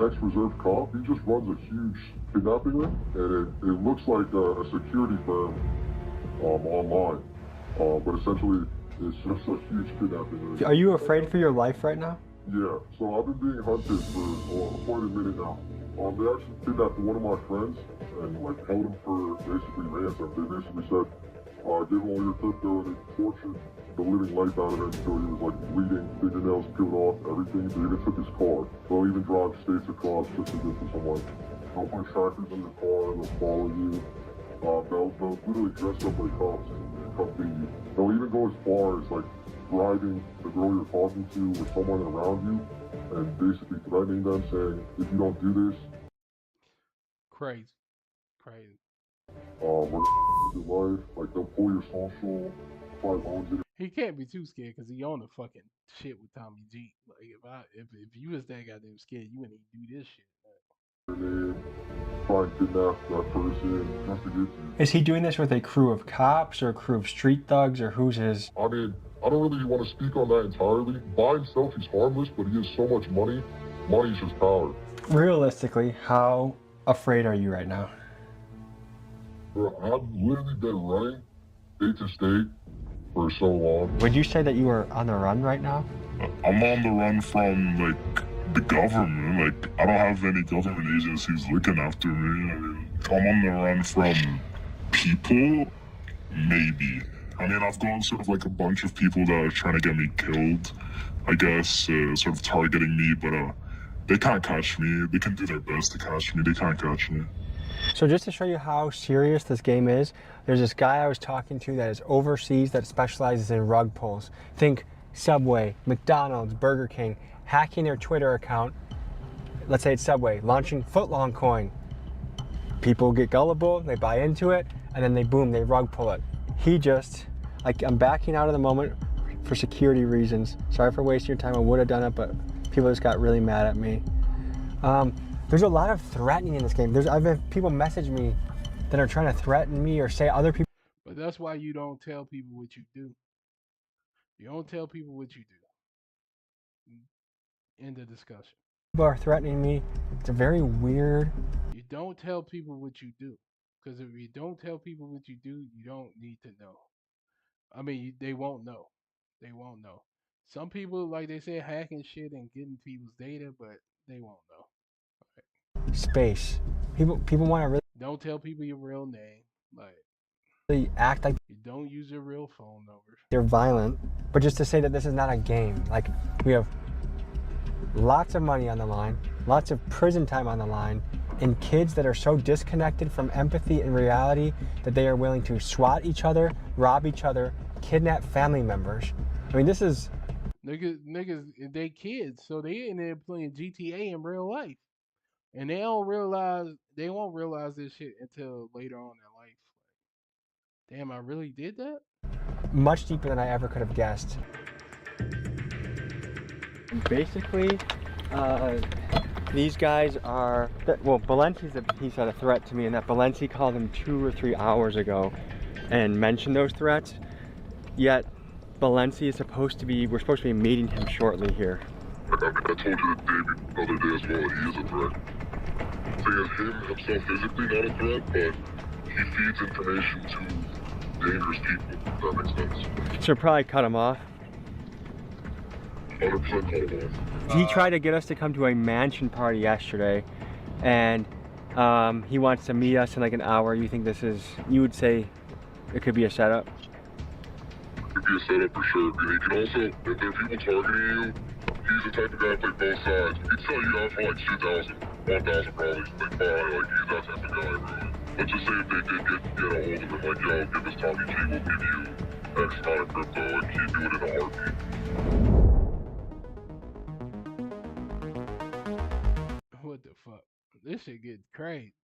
ex-reserve cop. He just runs a huge kidnapping ring, and it looks like a security firm online. But essentially, it's just a huge kidnapping ring. Are you afraid for your life right now? Yeah, so I've been being hunted for quite a minute now. They actually kidnapped one of my friends and like held him for basically ransom. They basically said, give him all your crypto, and they tortured the living life out of him until he was like bleeding, fingernails peeled off, everything. They even took his car. They'll even drive states across just to get to someone. They'll put trackers in your car, they'll follow you. They'll literally dress up like cops and come to you. They'll even go as far as like bribing the girl you're talking to or someone around you and basically threatening them, saying, if you don't do this, Crazy. we're gonna your life. Like, they'll pull your social, apply loans in He can't be too scared because he on the fucking shit with Tommy G. Like if you was that goddamn scared, you wouldn't even do this shit. your name, try and kidnap that person just to get you. Is he doing this with a crew of cops or a crew of street thugs, or who's his? I mean, I don't really want to speak on that entirely. By himself, he's harmless, but he has so much money. Money's just power. Realistically, how afraid are you right now? Bro, I've literally been running state to state for so long. Would you say that you are on the run right now? I'm on the run from, like, the government. Like, I don't have any government agencies looking after me. I mean, I'm on the run from people, maybe. I mean, I've got sort of like a bunch of people that are trying to get me killed, I guess, sort of targeting me, but they can't catch me. They can do their best to catch me. They can't catch me. So just to show you how serious this game is, there's this guy I was talking to that is overseas that specializes in rug pulls. Think Subway, McDonald's, Burger King, hacking their Twitter account. Let's say it's Subway, launching footlong coin. People get gullible, they buy into it, and then they rug pull it. He just, like, I'm backing out of the moment for security reasons. Sorry for wasting your time, I would have done it, but people just got really mad at me. There's a lot of threatening in this game. I've had people message me that are trying to threaten me or say other people. But that's why you don't tell people what you do. You don't tell people what you do. End of discussion. People are threatening me. It's a very weird. You don't tell people what you do. Because if you don't tell people what you do, you don't need to know. I mean, they won't know. They won't know. Some people, like they said, hacking shit and getting people's data, but they won't know. Space. People want to Don't tell people your real name. Like, really act like you don't use your real phone number. they're violent, but just to say that this is not a game. Like, we have lots of money on the line, lots of prison time on the line, and kids that are so disconnected from empathy and reality that they are willing to swat each other, rob each other, kidnap family members. I mean, this is... Niggas, they kids, so they in there playing GTA in real life. And they won't realize this shit until later on in life. Like, damn, I really did that? much deeper than I ever could have guessed. Basically, these guys are, well, he's had a threat to me, and that Balenci called him 2 or 3 hours ago and mentioned those threats, yet Balenci is supposed to be, we're supposed to be meeting him shortly here. I told you the other day as well, he is a threat. The thing is, him himself physically not a threat, but he feeds information to dangerous people, if that makes sense. So probably cut him off. 100% cut him off. He tried to get us to come to a mansion party yesterday, and he wants to meet us in like an hour. You think this is, you would say it could be a setup? It could be a setup for sure. And he can also, if there are people targeting you, he's the type of guy to play both sides. He'd sell you out for like 2,000, 1,000 probably. Like, like he's that type of guy, really. Let's just say if they did get a hold of him, like, yo, give us Tommy G, we'll give you X amount of crypto, and he'd do it in a heartbeat. What the fuck? This shit get crazy.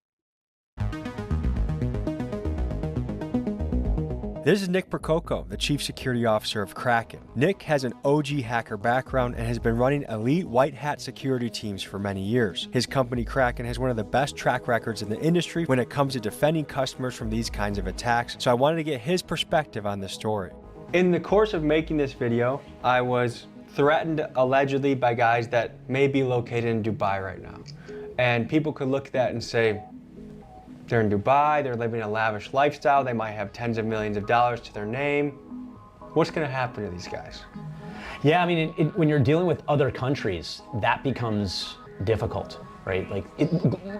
This is Nick Prococo, the Chief Security Officer of Kraken. Nick has an OG hacker background and has been running elite white hat security teams for many years. His company Kraken has one of the best track records in the industry when it comes to defending customers from these kinds of attacks, so I wanted to get his perspective on this story. In the course of making this video, I was threatened allegedly by guys that may be located in Dubai right now. And people could look at that and say, they're in Dubai, they're living a lavish lifestyle, they might have tens of millions of dollars to their name. What's gonna happen to these guys? Yeah, I mean, when you're dealing with other countries, that becomes difficult, right? Like,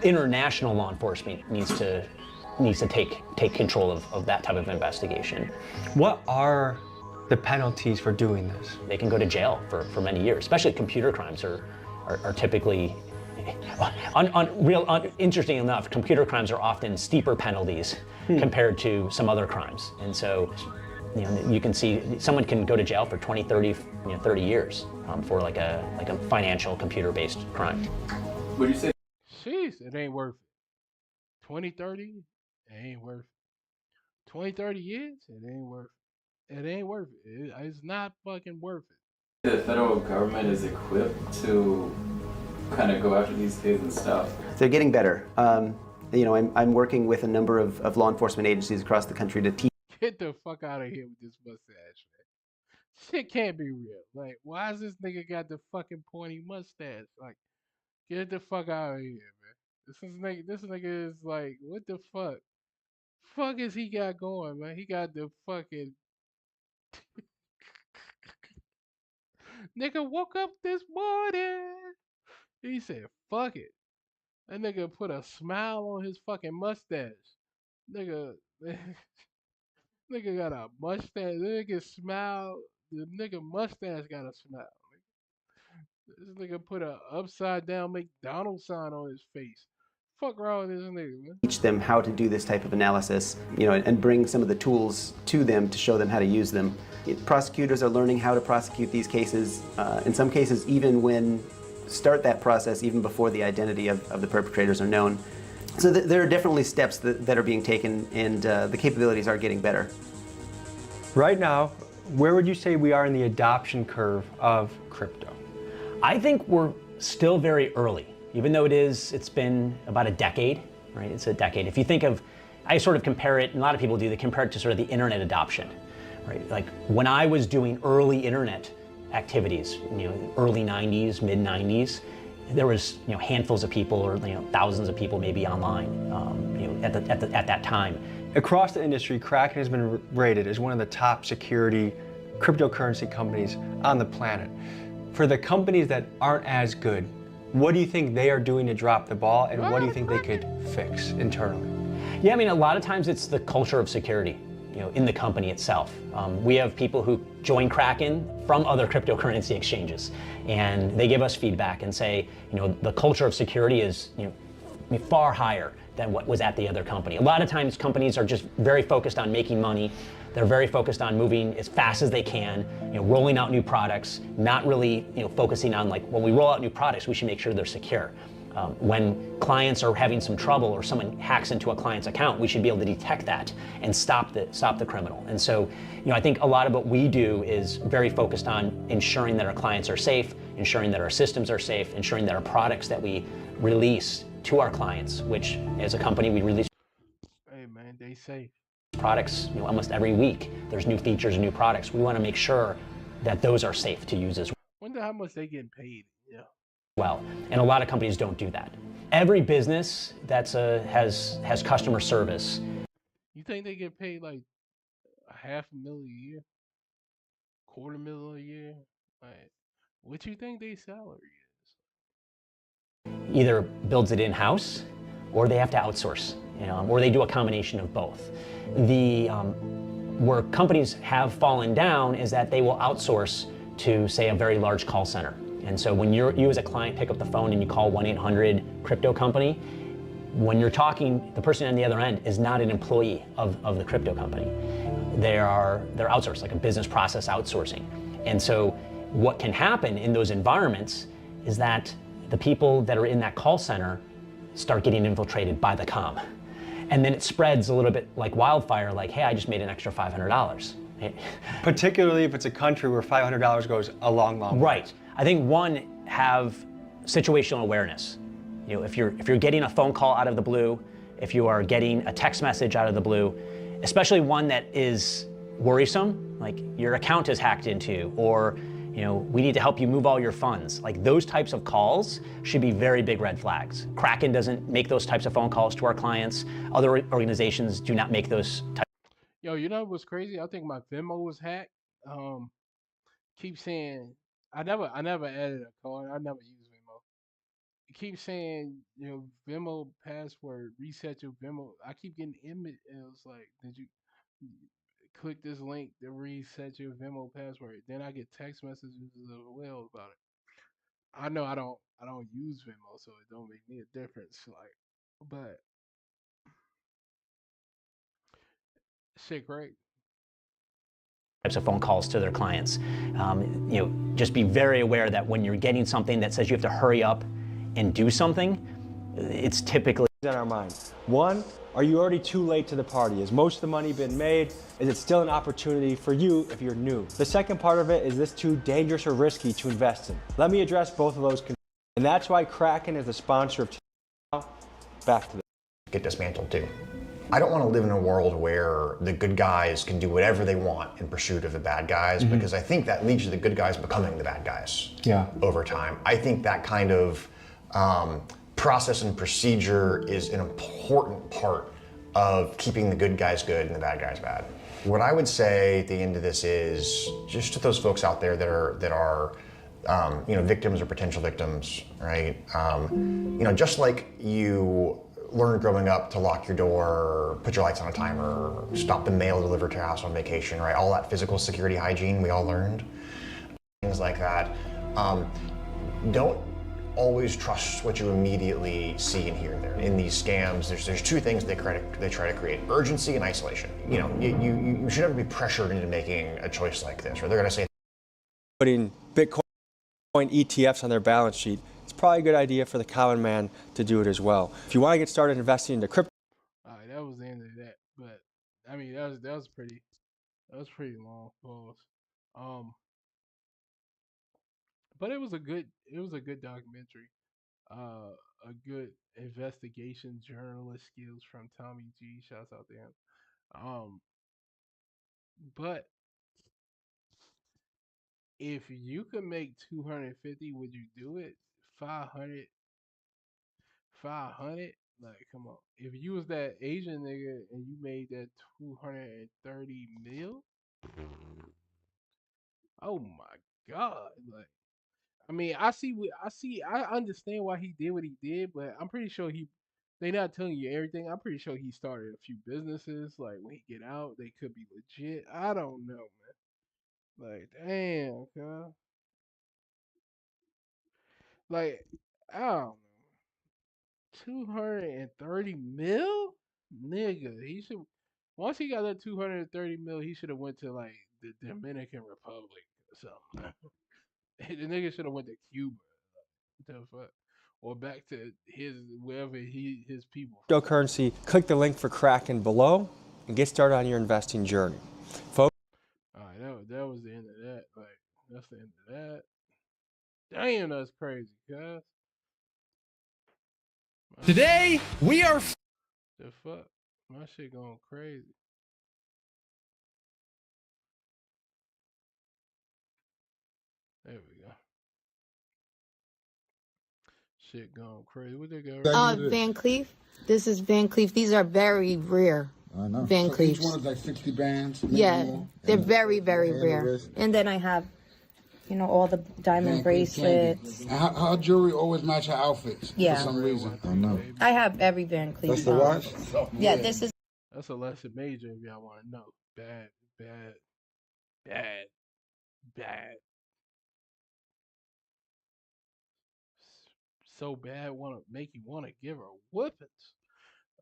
international law enforcement needs to take control of that type of investigation. What are the penalties for doing this? They can go to jail for many years, especially computer crimes are typically, interesting enough, computer crimes are often steeper penalties compared to some other crimes. And so, you can see someone can go to jail for 20, 30, 30 years for like a financial computer-based crime. Would you say? Jeez, it ain't worth it. 20, 30, it ain't worth it. 20, 30 years, it ain't worth it. It ain't worth it. It's not fucking worth it. The federal government is equipped to kind of go after these kids and stuff. They're getting better. I'm working with a number of law enforcement agencies across the country to teach. Get the fuck out of here with this mustache, man. Shit can't be real. Like, why is this nigga got the fucking pointy mustache? Like, get the fuck out of here, man. This nigga is like, what the fuck? Fuck is he got going, man? He got the fucking nigga woke up this morning. He said, fuck it. That nigga put a smile on his fucking mustache. Nigga got a mustache. The nigga smile. The nigga mustache got a smile. This nigga put a upside down McDonald's sign on his face. Fuck wrong with this nigga, man? Teach them how to do this type of analysis, and bring some of the tools to them to show them how to use them. Prosecutors are learning how to prosecute these cases. In some cases, even start that process even before the identity of the perpetrators are known. So there are definitely steps that are being taken, and the capabilities are getting better. Right now, where would you say we are in the adoption curve of crypto? I think we're still very early, even though it's been about a decade, right? It's a decade. If you think of, I sort of compare it, and a lot of people do, they compare it to sort of the internet adoption, right? Like when I was doing early internet activities, early 90s, mid 90s, there was handfuls of people or thousands of people maybe online, at that time. Across the industry, Kraken has been rated as one of the top security cryptocurrency companies on the planet. For the companies that aren't as good, what do you think they are doing to drop the ball, and what do you think they could fix internally? Yeah, I mean, a lot of times it's the culture of security, in the company itself. We have people who join Kraken from other cryptocurrency exchanges, and they give us feedback and say, the culture of security is, far higher than what was at the other company. A lot of times companies are just very focused on making money. They're very focused on moving as fast as they can, rolling out new products, not really, focusing on like, when we roll out new products, we should make sure they're secure. When clients are having some trouble or someone hacks into a client's account, we should be able to detect that and stop the criminal. And so, I think a lot of what we do is very focused on ensuring that our clients are safe, ensuring that our systems are safe, ensuring that our products that we release to our clients, which as a company we release Hey man, they safe. products almost every week. There's new features and new products. We want to make sure that those are safe to use as Wonder how much they getting paid. Yeah. well. And a lot of companies don't do that. Every business that's has customer service. You think they get paid like $500,000 a year, $250,000 a year? Like, what you think their salary is? Either builds it in-house or they have to outsource, or they do a combination of both. Where companies have fallen down is that they will outsource to, say, a very large call center. And so when you as a client pick up the phone and you call 1-800 crypto company, when you're talking, the person on the other end is not an employee of the crypto company. They're outsourced, like a business process outsourcing. And so what can happen in those environments is that the people that are in that call center start getting infiltrated by the comm. And then it spreads a little bit like wildfire, like, hey, I just made an extra $500. Particularly if it's a country where $500 goes a long way. Right. I think have situational awareness. If you're getting a phone call out of the blue, if you are getting a text message out of the blue, especially one that is worrisome, like your account is hacked into, or we need to help you move all your funds. Like those types of calls should be very big red flags. Kraken doesn't make those types of phone calls to our clients. Other organizations do not make those types. Yo, you know what's crazy? I think my Venmo was hacked. Keep saying I never added a card. I never used Venmo. It keeps saying, Venmo password, reset your Venmo. I keep getting image. It was like, did you click this link to reset your Venmo password? Then I get text messages as well about it. I know I don't use Venmo, so it don't make me a difference. Like, but shit, great. Types of phone calls to their clients. Just be very aware that when you're getting something that says you have to hurry up and do something, it's typically in our mind. One, are you already too late to the party? Has most of the money been made? Is it still an opportunity for you if you're new? The second part of it, is this too dangerous or risky to invest in? Let me address both of those concerns. And that's why Kraken is the sponsor of now. Back to the get dismantled too. I don't want to live in a world where the good guys can do whatever they want in pursuit of the bad guys, because I think that leads to the good guys becoming the bad guys over time. I think that kind of process and procedure is an important part of keeping the good guys good and the bad guys bad. What I would say at the end of this is just to those folks out there that are victims or potential victims, right? Just like you learned growing up to lock your door, put your lights on a timer, stop the mail delivered to your house on vacation, right? All that physical security hygiene we all learned, things like that. Don't always trust what you immediately see and hear there. In these scams, there's two things they try to create: urgency and isolation. You should never be pressured into making a choice like this, or they're gonna say putting Bitcoin ETFs on their balance sheet. It's probably a good idea for the common man to do it as well. If you want to get started investing into crypto. All right, that was the end of that. But I mean, that was pretty long pause. But it was a good documentary. A good investigation journalist skills from Tommy G. Shouts out to him. But if you could make 250, would you do it? 500 Like, come on. If you was that Asian nigga and you made that 230 mil, oh my god! Like, I mean, I understand why he did what he did, but I'm pretty sure they not telling you everything. I'm pretty sure he started a few businesses. Like when he get out, they could be legit. I don't know, man. Like, damn, cuz. Like, I don't know. 230 mil? Nigga, he should once he got that 230 mil, he should have went to like the Dominican Republic or something. The nigga should have went to Cuba. The fuck? Or back to his wherever his people from. Cryptocurrency, click the link for Kraken below and get started on your investing journey. Folks. Alright, that was the end of that. Like, that's the end of that. Damn, that's crazy, cuz. Today, we are... The fuck? My shit going crazy. There we go. Shit going crazy. What they got? Van Cleef. This is Van Cleef. These are very rare. I know. Van So Cleef. each one is like 60 bands. Yeah, more, they're and very, very and rare. the rest. And then I have, you know, all the diamond Van Cleef candy. bracelets. And her jewelry always match her outfits Yeah. for some reason. I know. I have every Van Cleef. That's the watch? Yeah, this is. That's a lesson major if y'all want to know. Bad, bad, bad, bad. So bad, want to make you want to give her whoopings.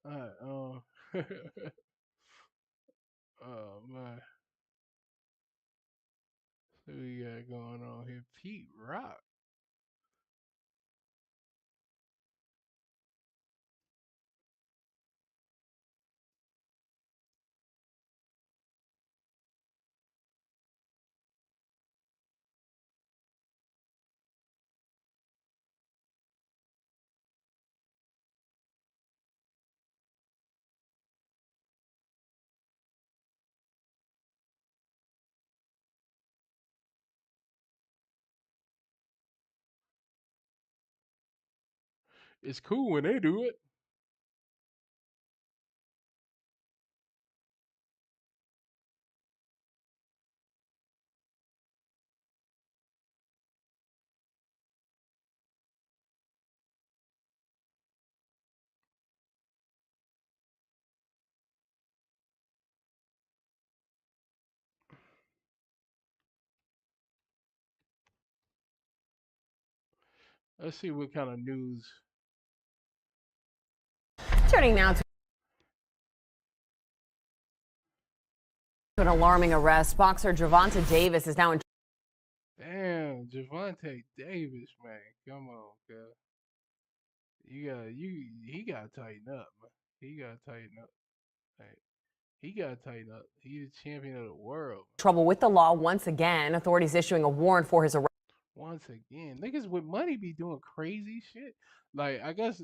Alright, oh man, what we got going on here? Pete Rock. It's cool when they do it. Let's see what kind of news. Turning now to an alarming arrest. Boxer Gervonta Davis is now in. Damn, Gervonta Davis, man, come on, cuz. He gotta tighten up, man. He gotta tighten up. Like, he gotta tighten up. He's the champion of the world. Trouble with the law once again. Authorities issuing a warrant for his arrest. Once again, niggas with money be doing crazy shit. Like, I guess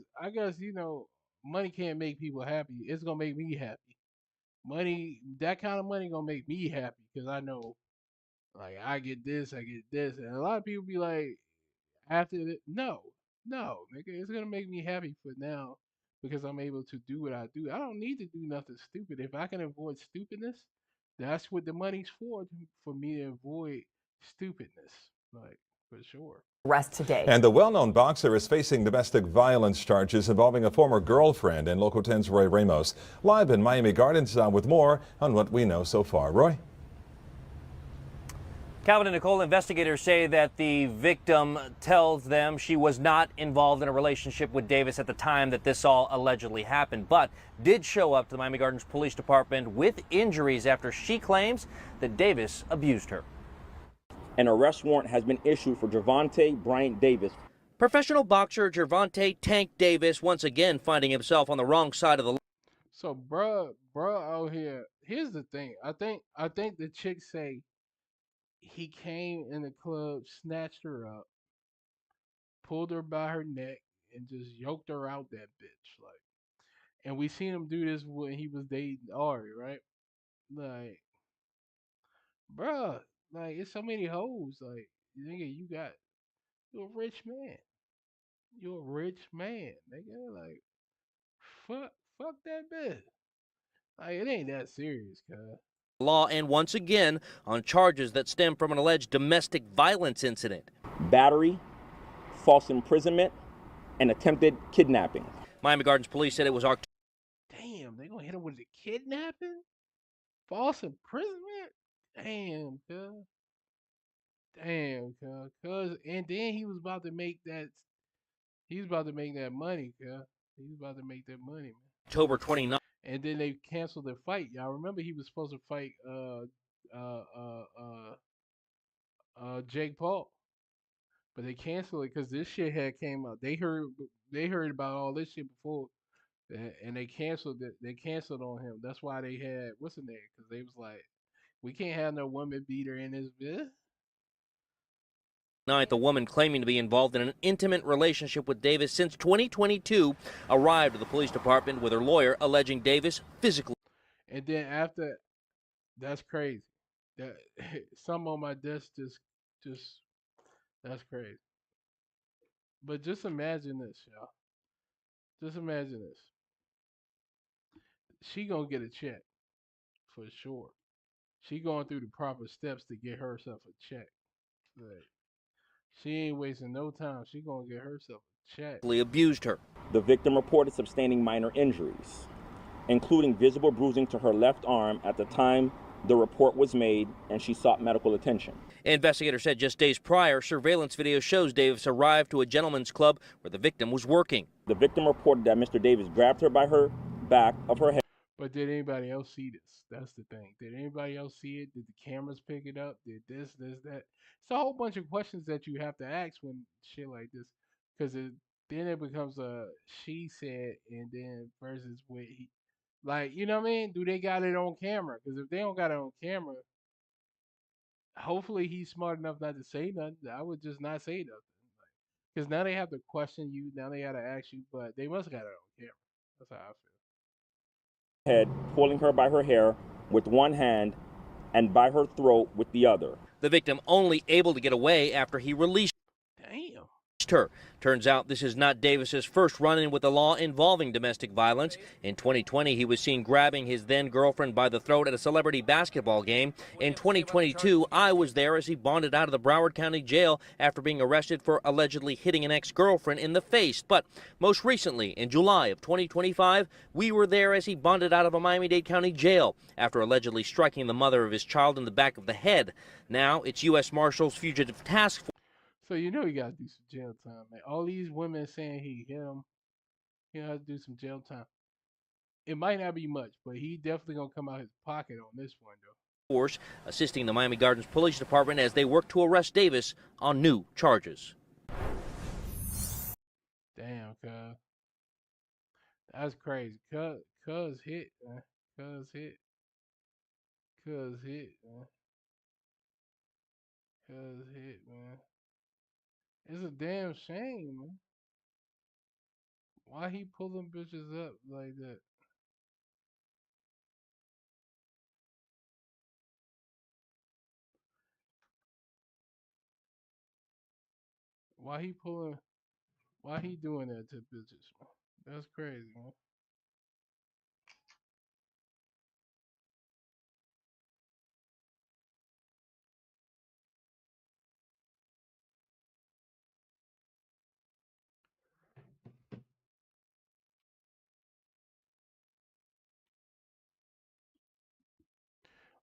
you know, money can't make people happy. It's gonna make me happy. Money, that kind of money gonna make me happy because I know, like, I get this, and a lot of people be like, after that, no, nigga, it's gonna make me happy for now because I'm able to do what I do. I don't need to do nothing stupid. If I can avoid stupidness, that's what the money's for me to avoid stupidness, like, for sure. Arrest today. And the well-known boxer is facing domestic violence charges involving a former girlfriend. And Local 10's Roy Ramos live in Miami Gardens with more on what we know so far. Roy? Calvin and Nicole, investigators say that the victim tells them she was not involved in a relationship with Davis at the time that this all allegedly happened, but did show up to the Miami Gardens Police Department with injuries after she claims that Davis abused her. An arrest warrant has been issued for Gervonta Bryant Davis. Professional boxer Gervonta Tank Davis once again finding himself on the wrong side of the law. So, bruh out here. Here's the thing. I think the chicks say he came in the club, snatched her up, pulled her by her neck, and just yoked her out that bitch. Like, and we seen him do this when he was dating Ari, right? Like, bruh, like, it's so many hoes. Like, nigga, you're a rich man. You're a rich man, nigga. Like, fuck that bitch. Like, it ain't that serious, cuz. Law, and once again on charges that stem from an alleged domestic violence incident. Battery, false imprisonment, and attempted kidnapping. Miami Gardens police said it was October. Damn, they gonna hit him with the kidnapping? False imprisonment? Damn, cuz. Damn, cuz. And then he was about to make that. He was about to make that money, cuz. He was about to make that money, man. October 29th. And then they canceled the fight. Y'all remember he was supposed to fight Jake Paul, but they canceled it because this shit had came out. They heard about all this shit before, and they canceled it. They canceled on him. That's why they had what's the name? Because they was like, we can't have no woman beater in this bit. The woman claiming to be involved in an intimate relationship with Davis since 2022 arrived at the police department with her lawyer alleging Davis physically. And then after, that's crazy. That some on my desk just that's crazy. But just imagine this, y'all. Just imagine this. She gonna get a check for sure. She going through the proper steps to get herself a check. Like, she ain't wasting no time. She gonna get herself a check. Abused her. The victim reported sustaining minor injuries, including visible bruising to her left arm at the time the report was made, and she sought medical attention. Investigators said just days prior, surveillance video shows Davis arrived to a gentleman's club where the victim was working. The victim reported that Mr. Davis grabbed her by her back of her head. But did anybody else see this? That's the thing. Did anybody else see it? Did the cameras pick it up? Did this, that? It's a whole bunch of questions that you have to ask when shit like this, because then it becomes a she said, and then versus what he, like, you know what I mean? Do they got it on camera? Because if they don't got it on camera, hopefully he's smart enough not to say nothing. I would just not say nothing, because now they have to question you. Now they got to ask you, but they must have got it on camera. That's how I feel. Head, pulling her by her hair with one hand and by her throat with the other. The victim only able to get away after he released her. Turns out this is not Davis's first run-in with the law involving domestic violence. In 2020, he was seen grabbing his then-girlfriend by the throat at a celebrity basketball game. In 2022, I was there as he bonded out of the Broward County Jail after being arrested for allegedly hitting an ex-girlfriend in the face. But most recently, in July of 2025, we were there as he bonded out of a Miami-Dade County jail after allegedly striking the mother of his child in the back of the head. Now it's U.S. Marshals Fugitive Task Force. So you know he got to do some jail time, man. All these women saying he hit him, he has to do some jail time. It might not be much, but he definitely gonna come out his pocket on this one, though. Force assisting the Miami Gardens Police Department as they work to arrest Davis on new charges. Damn, cuz. That's crazy. Cuz hit, man. Cuz hit. Cuz hit, man. Cuz hit, man. It's a damn shame, man. Why he pulling bitches up like that? Why he pulling? Why he doing that to bitches, man? That's crazy, man.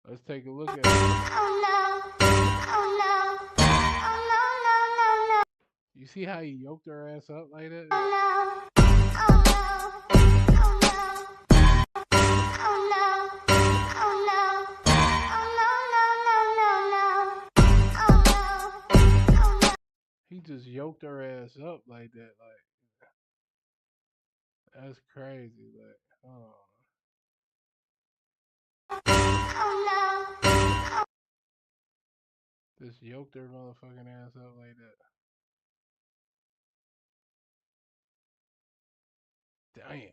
Let's take a look at it. Oh no. Oh no. Oh no, no, no, no. You see how he yoked her ass up like that? Oh no. Oh no. Oh no. Oh no. Oh no. Oh no, no, no, no, no. Oh no. Oh no. He just yoked her ass up like that, like that's crazy, like oh. Oh no. Just yoked their motherfucking ass up like that. Damn.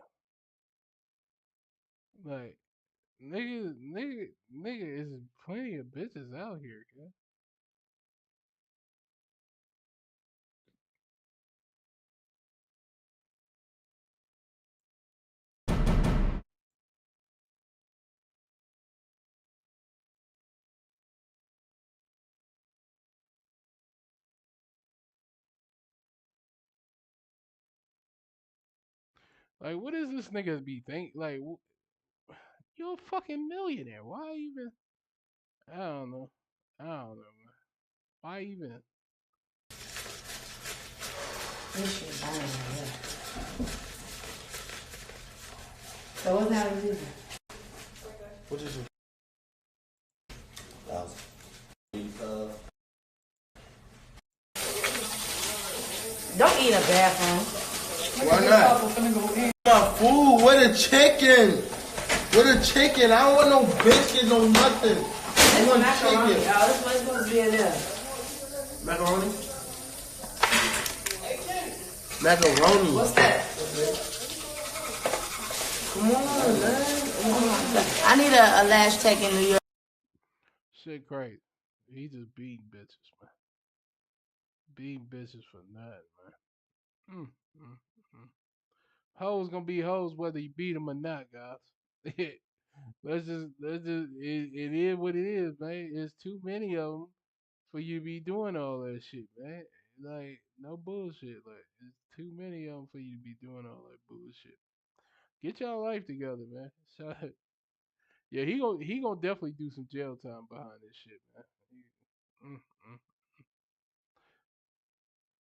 Like, nigga is plenty of bitches out here, kid. Like, what does this nigga be think? Like, you're a fucking millionaire. Why even? I don't know. I don't know, man. Why even? So what's how you do? What is it? Don't eat in a bathroom. Why not? My food. Where the chicken? Where the chicken? I don't want no biscuit, no nothing. I want Macaroni. chicken. Oh, this what's supposed to be in there. Macaroni? Macaroni. What's that? Come on, man. I need a lash tech in New York. Shit crazy. He just beating bitches, man. Beating bitches for nothing, man. Hoes gonna be hoes whether you beat them or not, guys. It is what it is, man. It's too many of them for you to be doing all that shit, man. Like, no bullshit. Like, it's too many of them for you to be doing all that bullshit. Get y'all life together, man. Yeah, he gonna definitely do some jail time behind this shit, man.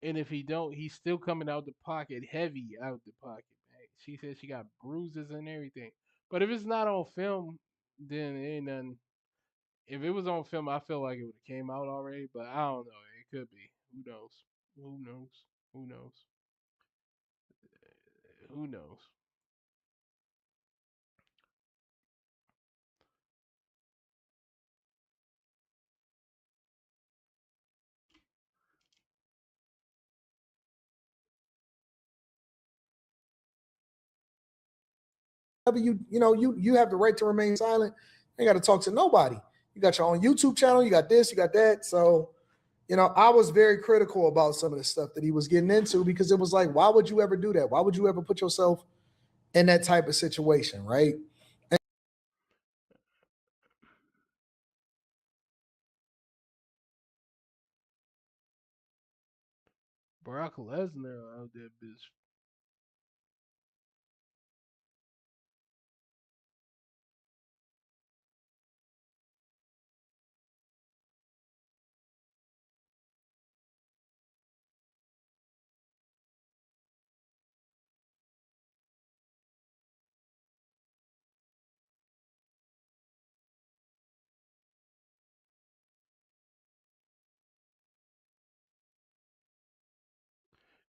And if he don't, he's still coming out the pocket heavy out the pocket, man. She said she got bruises and everything. But if it's not on film, then it ain't nothing. If it was on film, I feel like it would have came out already. But I don't know. It could be. Who knows? Who knows? Who knows? Who knows? You have the right to remain silent. You ain't got to talk to nobody. You got your own YouTube channel. You got this, you got that. So, I was very critical about some of the stuff that he was getting into because it was like, why would you ever do that? Why would you ever put yourself in that type of situation, right? Brock Lesnar out there, bitch.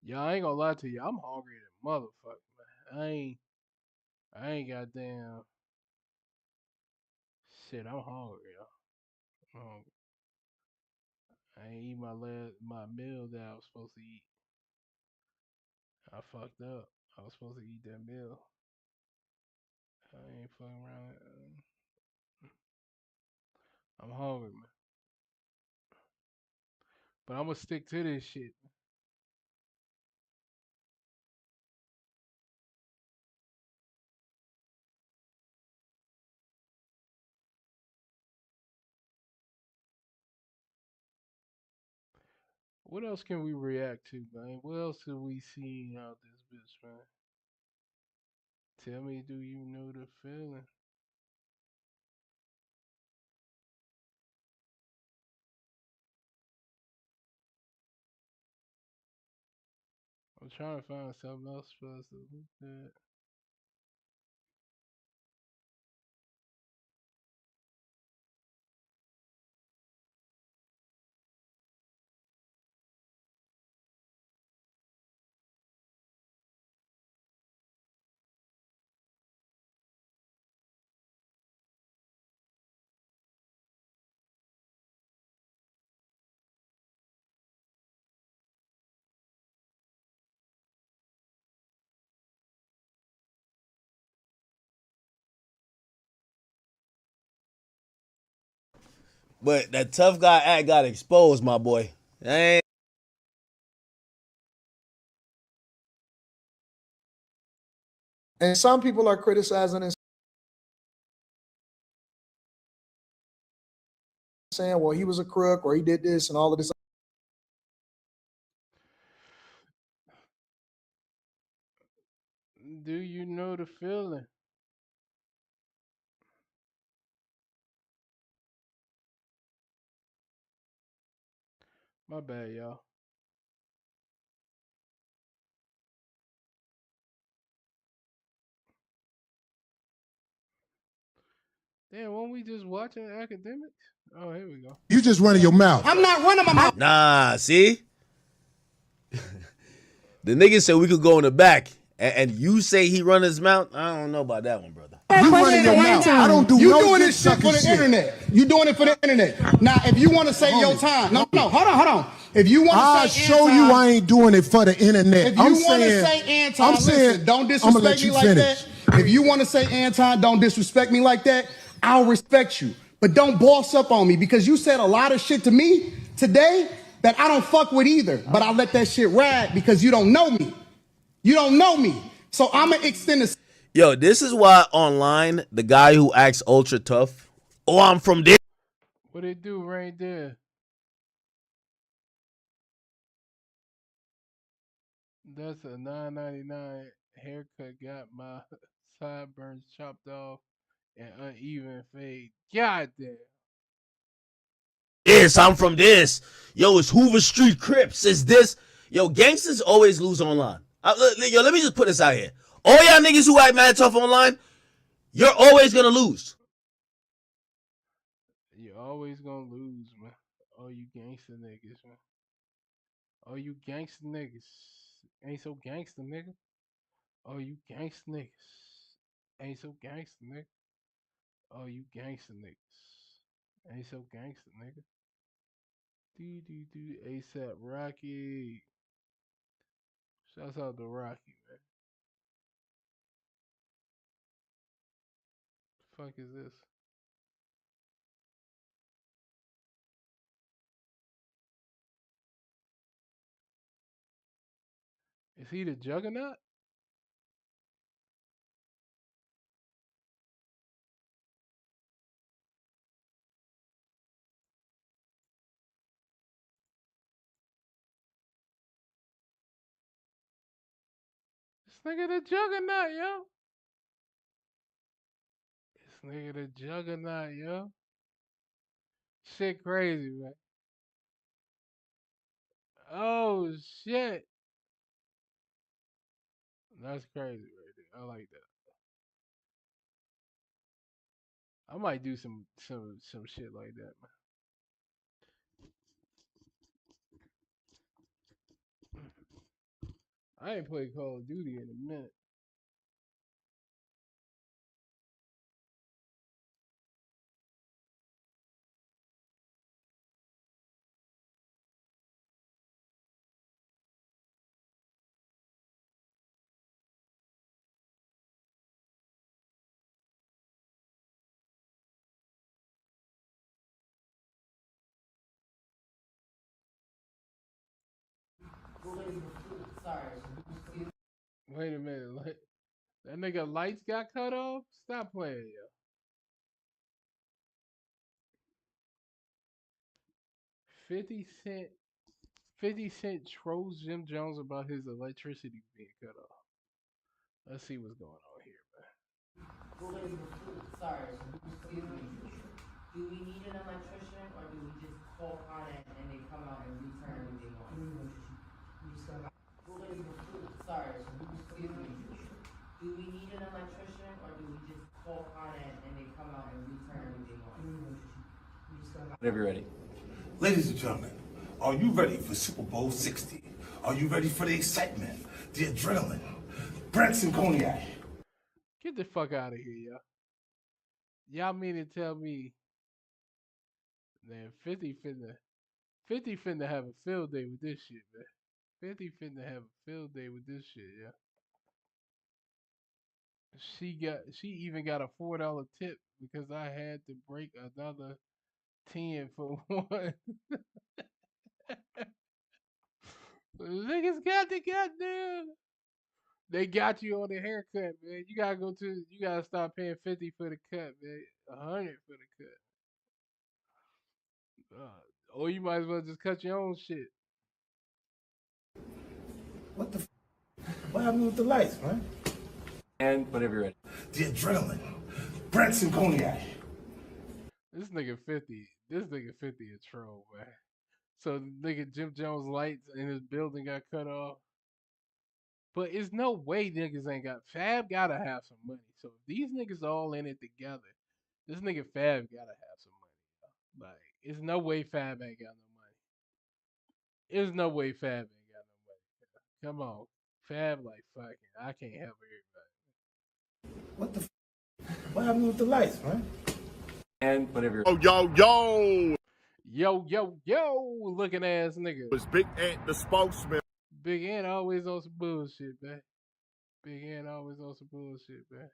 Yeah, I ain't gonna lie to you. I'm hungry as a motherfucker, man. I ain't goddamn shit. I'm hungry, yo. I'm hungry. I ain't eat my meal that I was supposed to eat. I fucked up. I was supposed to eat that meal. I ain't fucking around. I'm hungry, man. But I'm gonna stick to this shit. What else can we react to, man? What else have we seen out this bitch, man? Tell me, do you know the feeling? I'm trying to find something else for us to look at. But that tough guy act got exposed, my boy. And some people are criticizing and saying, well, he was a crook or he did this and all of this. Do you know the feeling? My bad, y'all. Damn, won't we just watching academics? Oh, here we go. You just running your mouth. I'm not running my mouth. Nah, see? The nigga said we could go in the back, and you say he run his mouth? I don't know about that one, brother. You running your mouth. I don't do You no doing dick this shit for sucking the shit. internet. You doing it for the internet. Now, if you want to say your time, no, hold on. If you want I'll to say show anti, you I ain't doing it for the internet. if you want to say anti, listen, don't disrespect me like that. If you want to say anti, don't disrespect me like that. I'll respect you. But don't boss up on me because you said a lot of shit to me today that I don't fuck with either. But I let that shit ride because you don't know me. You don't know me. So I'm going to extend this. Yo, this is why online, the guy who acts ultra tough, oh, I'm from there. What it do right there? That's a $9.99 haircut. Got my sideburns chopped off and uneven fade. God damn. Yes, I'm from this. Yo, it's Hoover Street Crips. It's this. Yo, gangsters always lose online. Yo, let me just put this out here. All y'all niggas who act mad tough online, you're always gonna lose. You always gonna lose, man. Oh, you gangster niggas, man. Oh, you gangster niggas. Ain't so gangster, nigga. Oh, you gangster niggas. Ain't so gangster, nigga. Oh, you gangster niggas. Ain't so gangster, nigga. Do ASAP Rocky. Shouts out to Rocky, man. The fuck is this? Is he the Juggernaut? This nigga the Juggernaut, yo. This nigga the Juggernaut, yo. Shit crazy, man. Oh, shit. That's crazy right there. I like that. I might do some shit like that, man. I ain't played Call of Duty in a minute. Wait a minute. That nigga lights got cut off? Stop playing, yo. 50 Cent trolls Jim Jones about his electricity being cut off. Let's see what's going on here, man. Sorry, excuse me. Do we need an electrician or do we just call on it and they come out and return everything on? Sorry, excuse me. Do we need an electrician or do we just call on it and they come out and return everything on? Whenever you're ready. Ladies and gentlemen, are you ready for Super Bowl 60? Are you ready for the excitement, the adrenaline? Branson Cognac. Get the fuck out of here, yo. Y'all mean to tell me that 50 finna have a field day with this shit, man. 50 finna have a field day with this shit, yeah. She even got a $4 tip because I had to break another 10 for one. Niggas got the goddamn. They got you on the haircut, man. You gotta stop paying 50 for the cut, man. 100 for the cut. Or you might as well just cut your own shit. What happened with the lights, man? And whenever you're ready. The adrenaline. Branson Cognac. This nigga 50. This nigga 50 a troll, man. So the nigga Jim Jones lights in his building got cut off. But it's no way niggas ain't got Fab gotta have some money. So if these niggas all in it together, this nigga Fab gotta have some money. Like, it's no way Fab ain't got no money. There's no way Fab ain't got no money. Come on. Fab like fucking I can't help everybody. What the what happened with the lights, man? And whenever you're Yo, looking ass nigga. Was Big Ant the spokesman? Big Ant always on some bullshit, man. Big Ant always on some bullshit, man.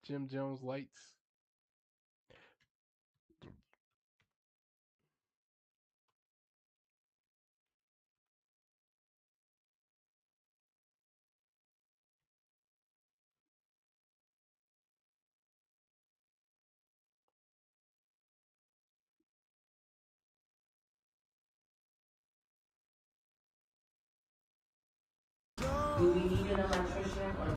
Jim Jones lights. Do we need an electrician or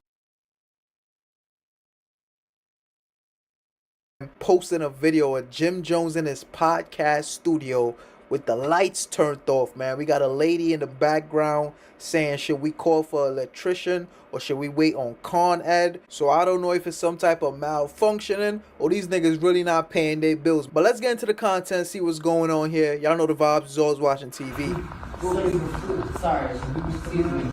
posting a video of Jim Jones in his podcast studio with the lights turned off, man. We got a lady in the background saying, should we call for an electrician or should we wait on Con Ed? So I don't know if it's some type of malfunctioning or these niggas really not paying their bills. But let's get into the content, see what's going on here. Y'all know the vibes, is always watching TV. sorry, excuse me.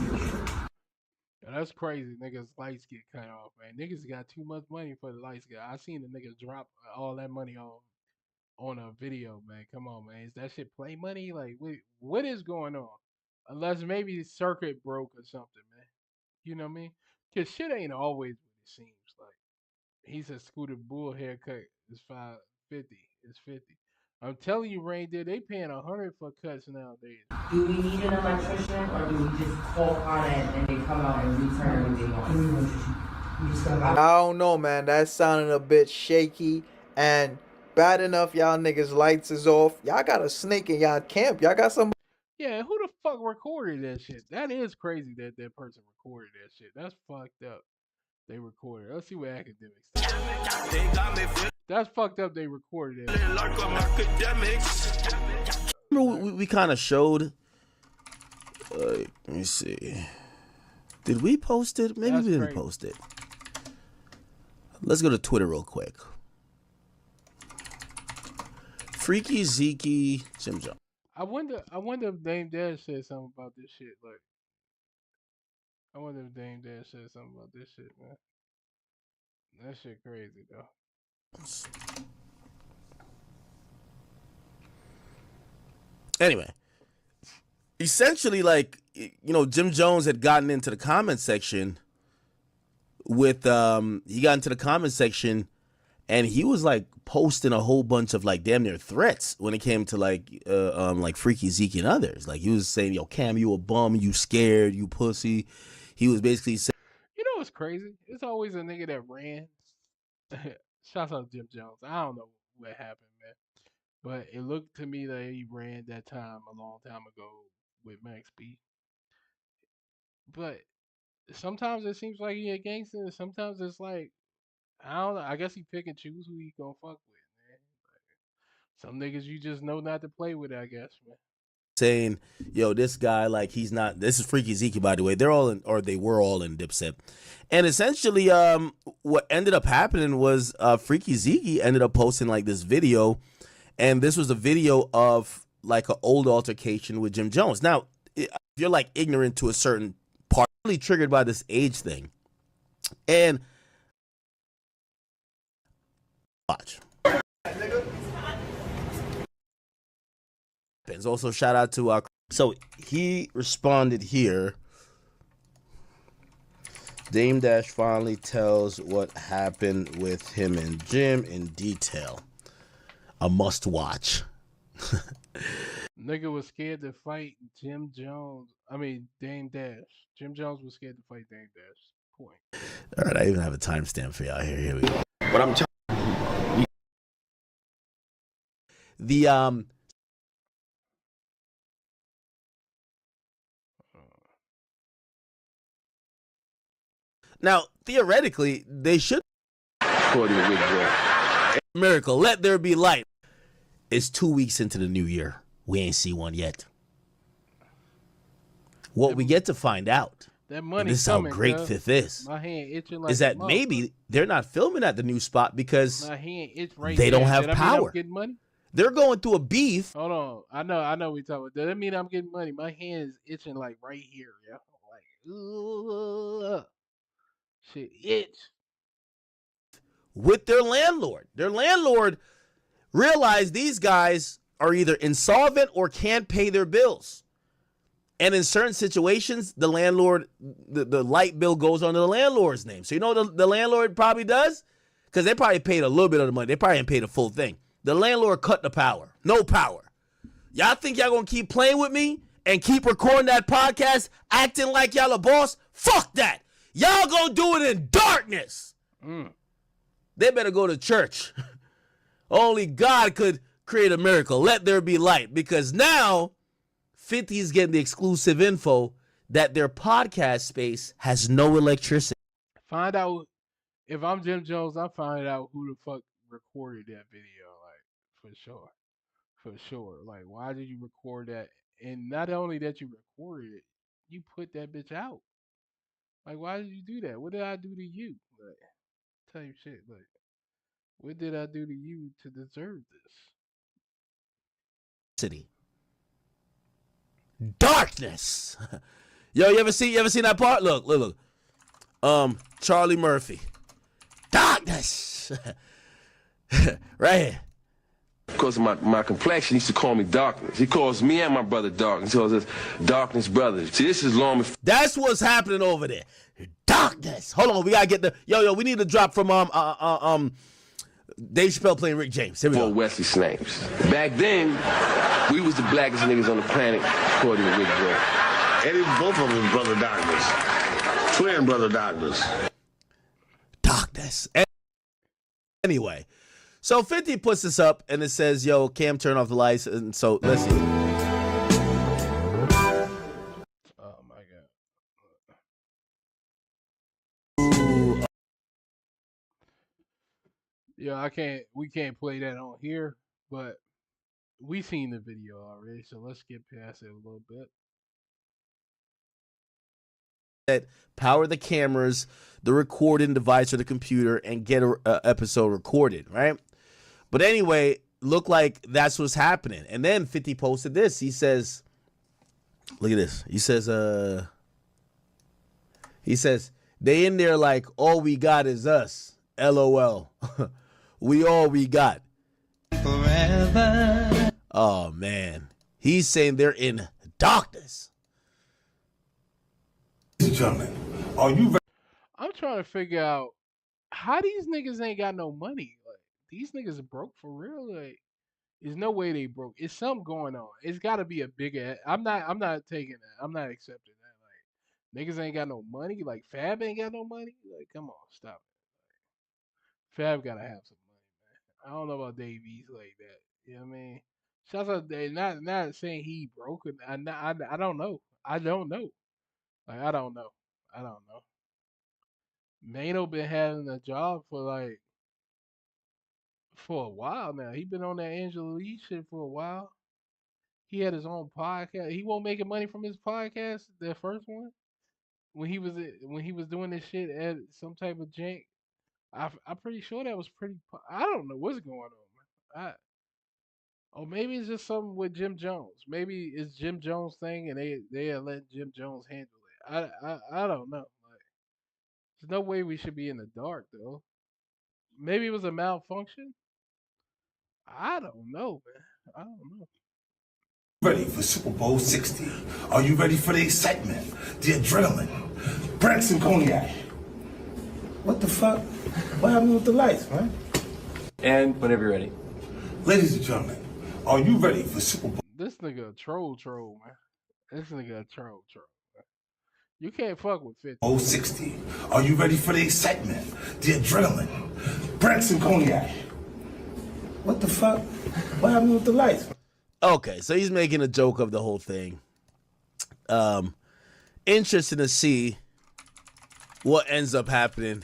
That's crazy. Niggas lights get cut off, man. Niggas got too much money for the lights. I seen the niggas drop all that money on a video, man. Come on, man. Is that shit play money? Like, what is going on? Unless maybe the circuit broke or something, man. You know what I mean? Cause shit ain't always what it seems. Like, he said Scooter Bull haircut is $550. It's $50. I'm telling you, Reindeer, they paying $100 for cuts nowadays. Do we need an electrician or do we just call on it and they come out and return what they want? I don't know, man. That sounded a bit shaky and bad enough. Y'all niggas lights is off. Y'all got a snake in y'all camp. Y'all got some. Yeah, who the fuck recorded that shit? That is crazy that that person recorded that shit. That's fucked up. They recorded. Let's see what academics say. That's fucked up. They recorded it. Remember we kind of showed. Let me see. Did we post it? Maybe we didn't post it. Let's go to Twitter real quick. Freaky Zeke Jim Jones. I wonder if Dame Dash said something about this shit. Like, I wonder if Dame Dash said something about this shit, man. That shit crazy though. Anyway, essentially, like, you know, Jim Jones had gotten into the comment section with he got into the comment section and he was like posting a whole bunch of like damn near threats when it came to like Freaky Zeke and others. Like, he was saying, yo, Cam, you a bum, you scared, you pussy. He was basically saying, You know what's crazy? It's always a nigga that ran. Shouts out to Jim Jones. I don't know what happened, man. But it looked to me that he ran that time a long time ago with Max B. But sometimes it seems like he a gangster, and sometimes it's like, I don't know. I guess he pick and choose who he gonna fuck with, man. Like, some niggas you just know not to play with, I guess, man. saying, yo, this guy, like, he's not, this is Freaky Zeke, by the way. They're all in, or they were all in Dipset. And essentially, what ended up happening was Freaky Zeke ended up posting like this video. And this was a video of like an old altercation with Jim Jones. Now, if you're like ignorant to a certain part, really triggered by this age thing. And watch. Also, shout out to our. So he responded here. Dame Dash finally tells what happened with him and Jim in detail. A must watch. Nigga was scared to fight Jim Jones. I mean, Dame Dash. Jim Jones was scared to fight Dame Dash. Point. All right, I even have a timestamp for y'all here. Here we go. But I'm telling the Now, theoretically, they should. Miracle, let there be light. It's 2 weeks into the new year. We ain't see one yet. What we get to find out, that money this is how coming, great cuz. Fifth is, My hand itching like is that a motherfucker. maybe they're not filming at the new spot because My hand itch right they there. don't have Does that mean I'm power. getting money? They're going through a beef. Hold on. I know we talking about. Does that mean I'm getting money? My hand is itching like right here, yeah. Like, shit itch. With their landlord. Their landlord realized these guys are either insolvent or can't pay their bills. And in certain situations, the landlord, the light bill goes under the landlord's name. So you know what the landlord probably does? Because they probably paid a little bit of the money. They probably didn't pay the full thing. The landlord cut the power. No power. Y'all think y'all gonna keep playing with me and keep recording that podcast acting like y'all a boss? Fuck that. Y'all gonna do it in darkness. They better go to church. Only God could create a miracle. Let there be light. Because now 50 is getting the exclusive info that their podcast space has no electricity. Find out if I'm Jim Jones. I find out who the fuck recorded that video. Like for sure. Like, why did you record that? And not only that you recorded it, you put that bitch out. Like, why did you do that? What did I do to you? Like, type shit. Like, what did I do to you to deserve this? City. Darkness. Yo, you ever seen that part? Look. Charlie Murphy. Darkness. Right here. Because of my complexion, he used to call me Darkness. He calls me and my brother Darkness. He calls us Darkness Brothers. See, this is long before. That's what's happening over there. Darkness. Hold on, we gotta get the we need to drop from Dave Chappelle playing Rick James. Here we go. Wesley Snipes. Back then, we was the blackest niggas on the planet, according to Rick James. Eddie, both of them brother Darkness. Twin brother Darkness. Darkness. Anyway, so 50 puts this up and it says, yo, Cam, turn off the lights. And so let's see. Oh my god. Yeah, we can't play that on here, but we seen the video already, so let's get past it a little bit. That power the cameras, the recording device or the computer, and get an episode recorded, right? But anyway, look like that's what's happening. And then 50 posted this. He says, look at this. He says, they in there like, all we got is us. LOL. We all we got. Forever. Oh, man. He's saying they're in darkness. Gentlemen, are you ready? I'm trying to figure out how these niggas ain't got no money. Like, these niggas are broke for real. Like, there's no way they broke. It's something going on. It's got to be a bigger. I'm not taking that. I'm not accepting that. Like, niggas ain't got no money. Like, Fab ain't got no money. Like, come on, stop it. Like, Fab gotta have some money, man. I don't know about Dave East like that. You know what I mean? Shouts out Dave. Not saying he broke. I don't know. I don't know. Like, I don't know. Mano been having a job for a while now. He been on that Angela Lee shit for a while. He had his own podcast. He won't making money from his podcast, that first one. When he was doing this shit at some type of jank. I'm pretty sure that was pretty. I don't know what's going on, man. Or maybe it's just something with Jim Jones. Maybe it's Jim Jones thing, and they are letting Jim Jones handle it. I don't know. Like, there's no way we should be in the dark though. Maybe it was a malfunction. I don't know, man. I don't know. Ready for Super Bowl 60? Are you ready for the excitement, the adrenaline, Branson Cognac? What the fuck? What happened with the lights, man? And whenever you're ready. Ladies and gentlemen, are you ready for Super Bowl? This nigga a troll, man. This nigga a troll. Man. You can't fuck with 50. Bowl 60. Are you ready for the excitement, the adrenaline, Branson Cognac? What the fuck? What happened with the lights? Okay, so he's making a joke of the whole thing. Interesting to see what ends up happening,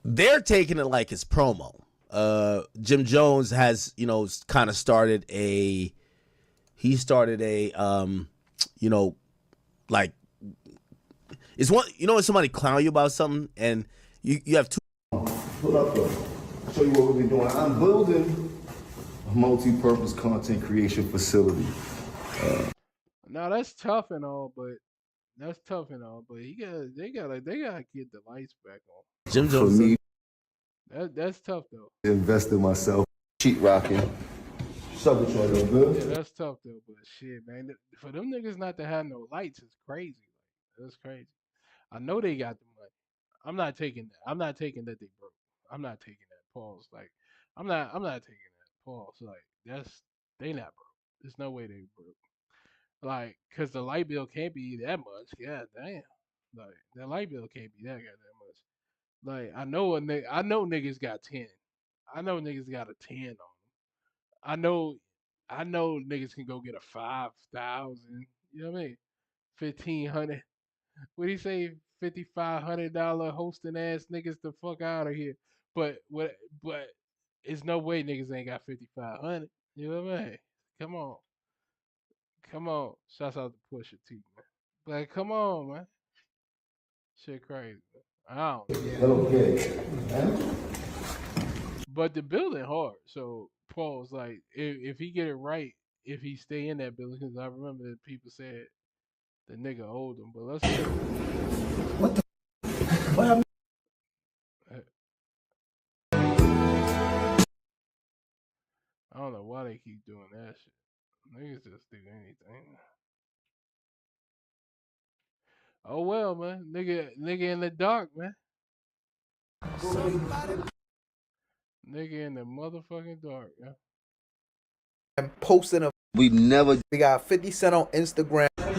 they're taking it like it's promo. Jim Jones has, kind of started a, like, it's one, when somebody clown you about something and you have two. Pull up though. Show you what we're doing. I'm building a multi-purpose content creation facility. Now that's tough and all, but they gotta get the lights back on. Jim Jones. For me, that's tough though. invest in myself. Sheet rocking. Sucker try to good. Yeah, that's tough though. But shit, man, for them niggas not to have no lights is crazy. That's crazy. I know they got the money. I'm not taking that. I'm not taking that they broke. I'm not taking that. Pause. Like, I'm not taking that. Pause. Like, they not broke. There's no way they broke. Like, cause the light bill can't be that much. God damn. Like, the light bill can't be that goddamn much. Like, I know niggas got 10. I know niggas got a 10 on them. I know niggas can go get a 5,000. You know what I mean? 1,500. What do you say? $5,500 hosting ass niggas the fuck out of here. But it's no way niggas ain't got 5,500. You know what I mean? Come on. Shouts out to Pusha T, man. Like, come on, man. Shit crazy. I don't know. Okay. But the building hard. So Paul's like, if he get it right, if he stay in that building, because I remember that people said the nigga owed him. But let's see. What the? What happened? I don't know why they keep doing that shit. Niggas just do anything. Oh well, man. Nigga in the dark, man. Nigga in the motherfucking dark, yeah. And posting a. We got 50 Cent on Instagram. Or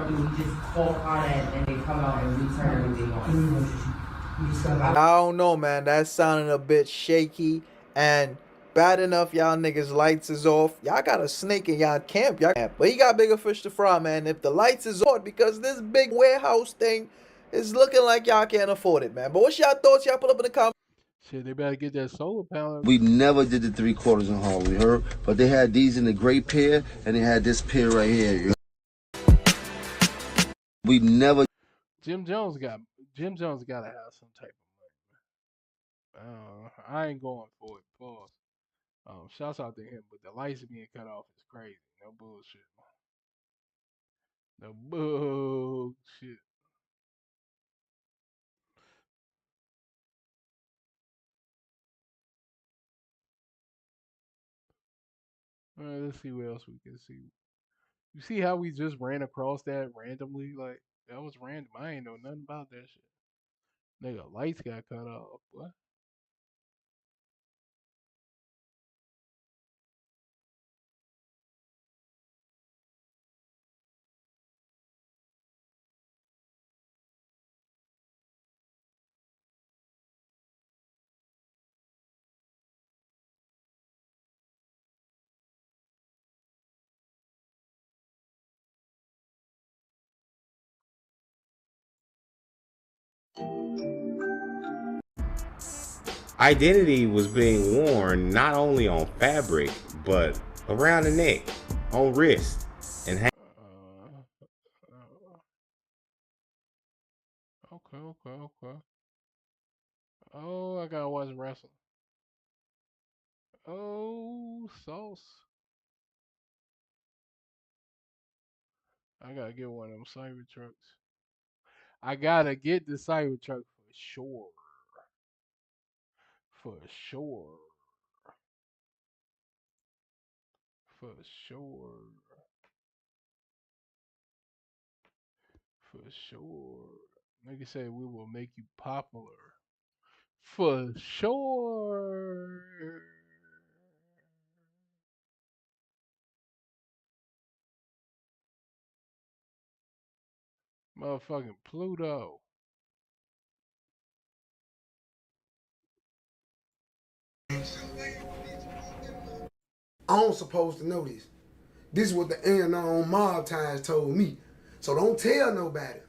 do we just call on it and they come out and we turn everything on? I don't know, man. That sounding a bit shaky. And bad enough, y'all niggas lights is off. Y'all got a snake in y'all camp. But he got bigger fish to fry, man. If the lights is on, because this big warehouse thing is looking like y'all can't afford it, man. But what's y'all thoughts? Y'all put up in the comments. Shit, they better get that solar panel. We never did the 3/4 in Harlem, you heard? But they had these in the gray pair, and they had this pair right here. You know? We never. Jim Jones got to have some type of money, man. I ain't going for it. Pause. Shouts out to him, but the lights being cut off is crazy. No bullshit, man. No bullshit. All right, let's see what else we can see. You see how we just ran across that randomly? Like, that was random. I ain't know nothing about that shit. Nigga, lights got cut off. What? Identity was being worn not only on fabric, but around the neck, on wrist, and Okay. Oh, I gotta watch wrestling. Oh, sauce. I gotta get one of them Cybertrucks. I gotta get the Cybertruck for sure. For sure. For sure. For sure. Nigga say we will make you popular. For sure. Motherfucking Pluto. I don't supposed to know this. This is what the Anon mob ties told me. So don't tell nobody.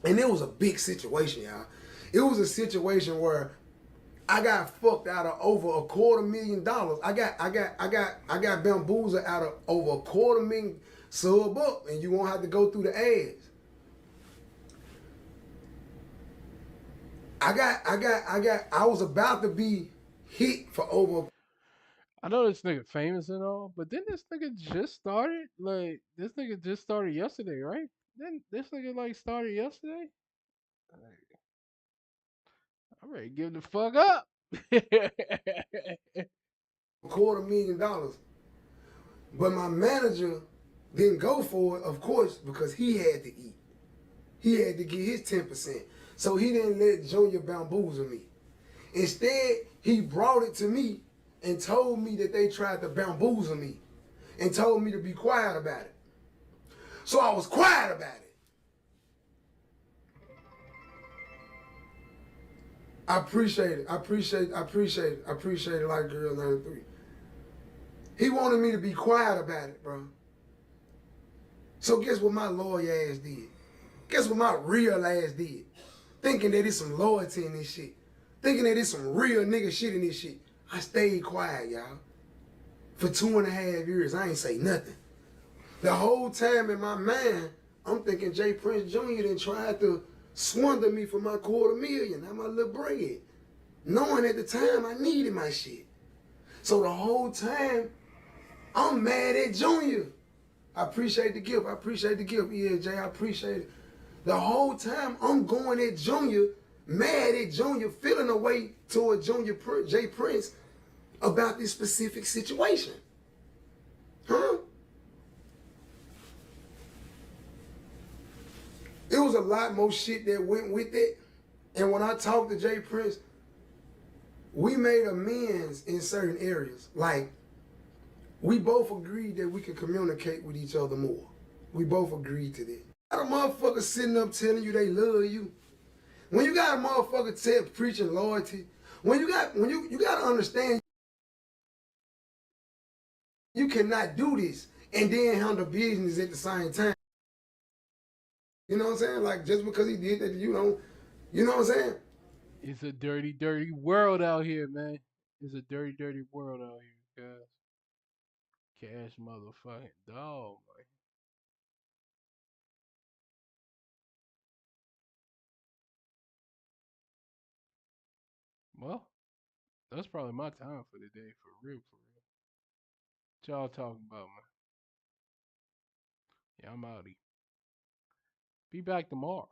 And it was a big situation, y'all. It was a situation where I got fucked out of over $250,000. I got bamboozled out of over $250,000 sub up, and you won't have to go through the ads. I was about to be hit for over. I know this nigga famous and all, but then this nigga just started. Like this nigga just started yesterday, right? Then this nigga like started yesterday. Like, I'm ready to give the fuck up. $250,000. But my manager didn't go for it, of course, because he had to eat. He had to get his 10%. So he didn't let Junior bamboozle me. Instead, he brought it to me and told me that they tried to bamboozle me and told me to be quiet about it. So I was quiet about it. I appreciate it. I appreciate it like Girl 93. He wanted me to be quiet about it, bro. So guess what my loyal ass did? Guess what my real ass did? Thinking that it's some loyalty in this shit. Thinking that it's some real nigga shit in this shit. I stayed quiet, y'all. For 2.5 years, I ain't say nothing. The whole time in my mind, I'm thinking Jay Prince Jr. done tried to squander me for my $250,000, not my little bread. Knowing at the time I needed my shit. So the whole time, I'm mad at Junior. I appreciate the gift. Yeah, Jay, I appreciate it. The whole time, I'm going at Junior, mad at Junior, feeling a way toward Jay Prince about this specific situation. Huh? It was a lot more shit that went with it. And when I talked to Jay Prince, we made amends in certain areas. Like, we both agreed that we could communicate with each other more. We both agreed to that. Got a motherfucker sitting up telling you they love you. When you got a motherfucker preaching loyalty, when you got to understand you cannot do this and then handle business at the same time. You know what I'm saying? Like, just because he did that, you know what I'm saying? It's a dirty, dirty world out here, man. It's a dirty, dirty world out here, guys. Cash motherfucking dog, man. Well, that's probably my time for the day, for real, for real. What y'all talking about, man? Yeah, I'm outie. Be back tomorrow.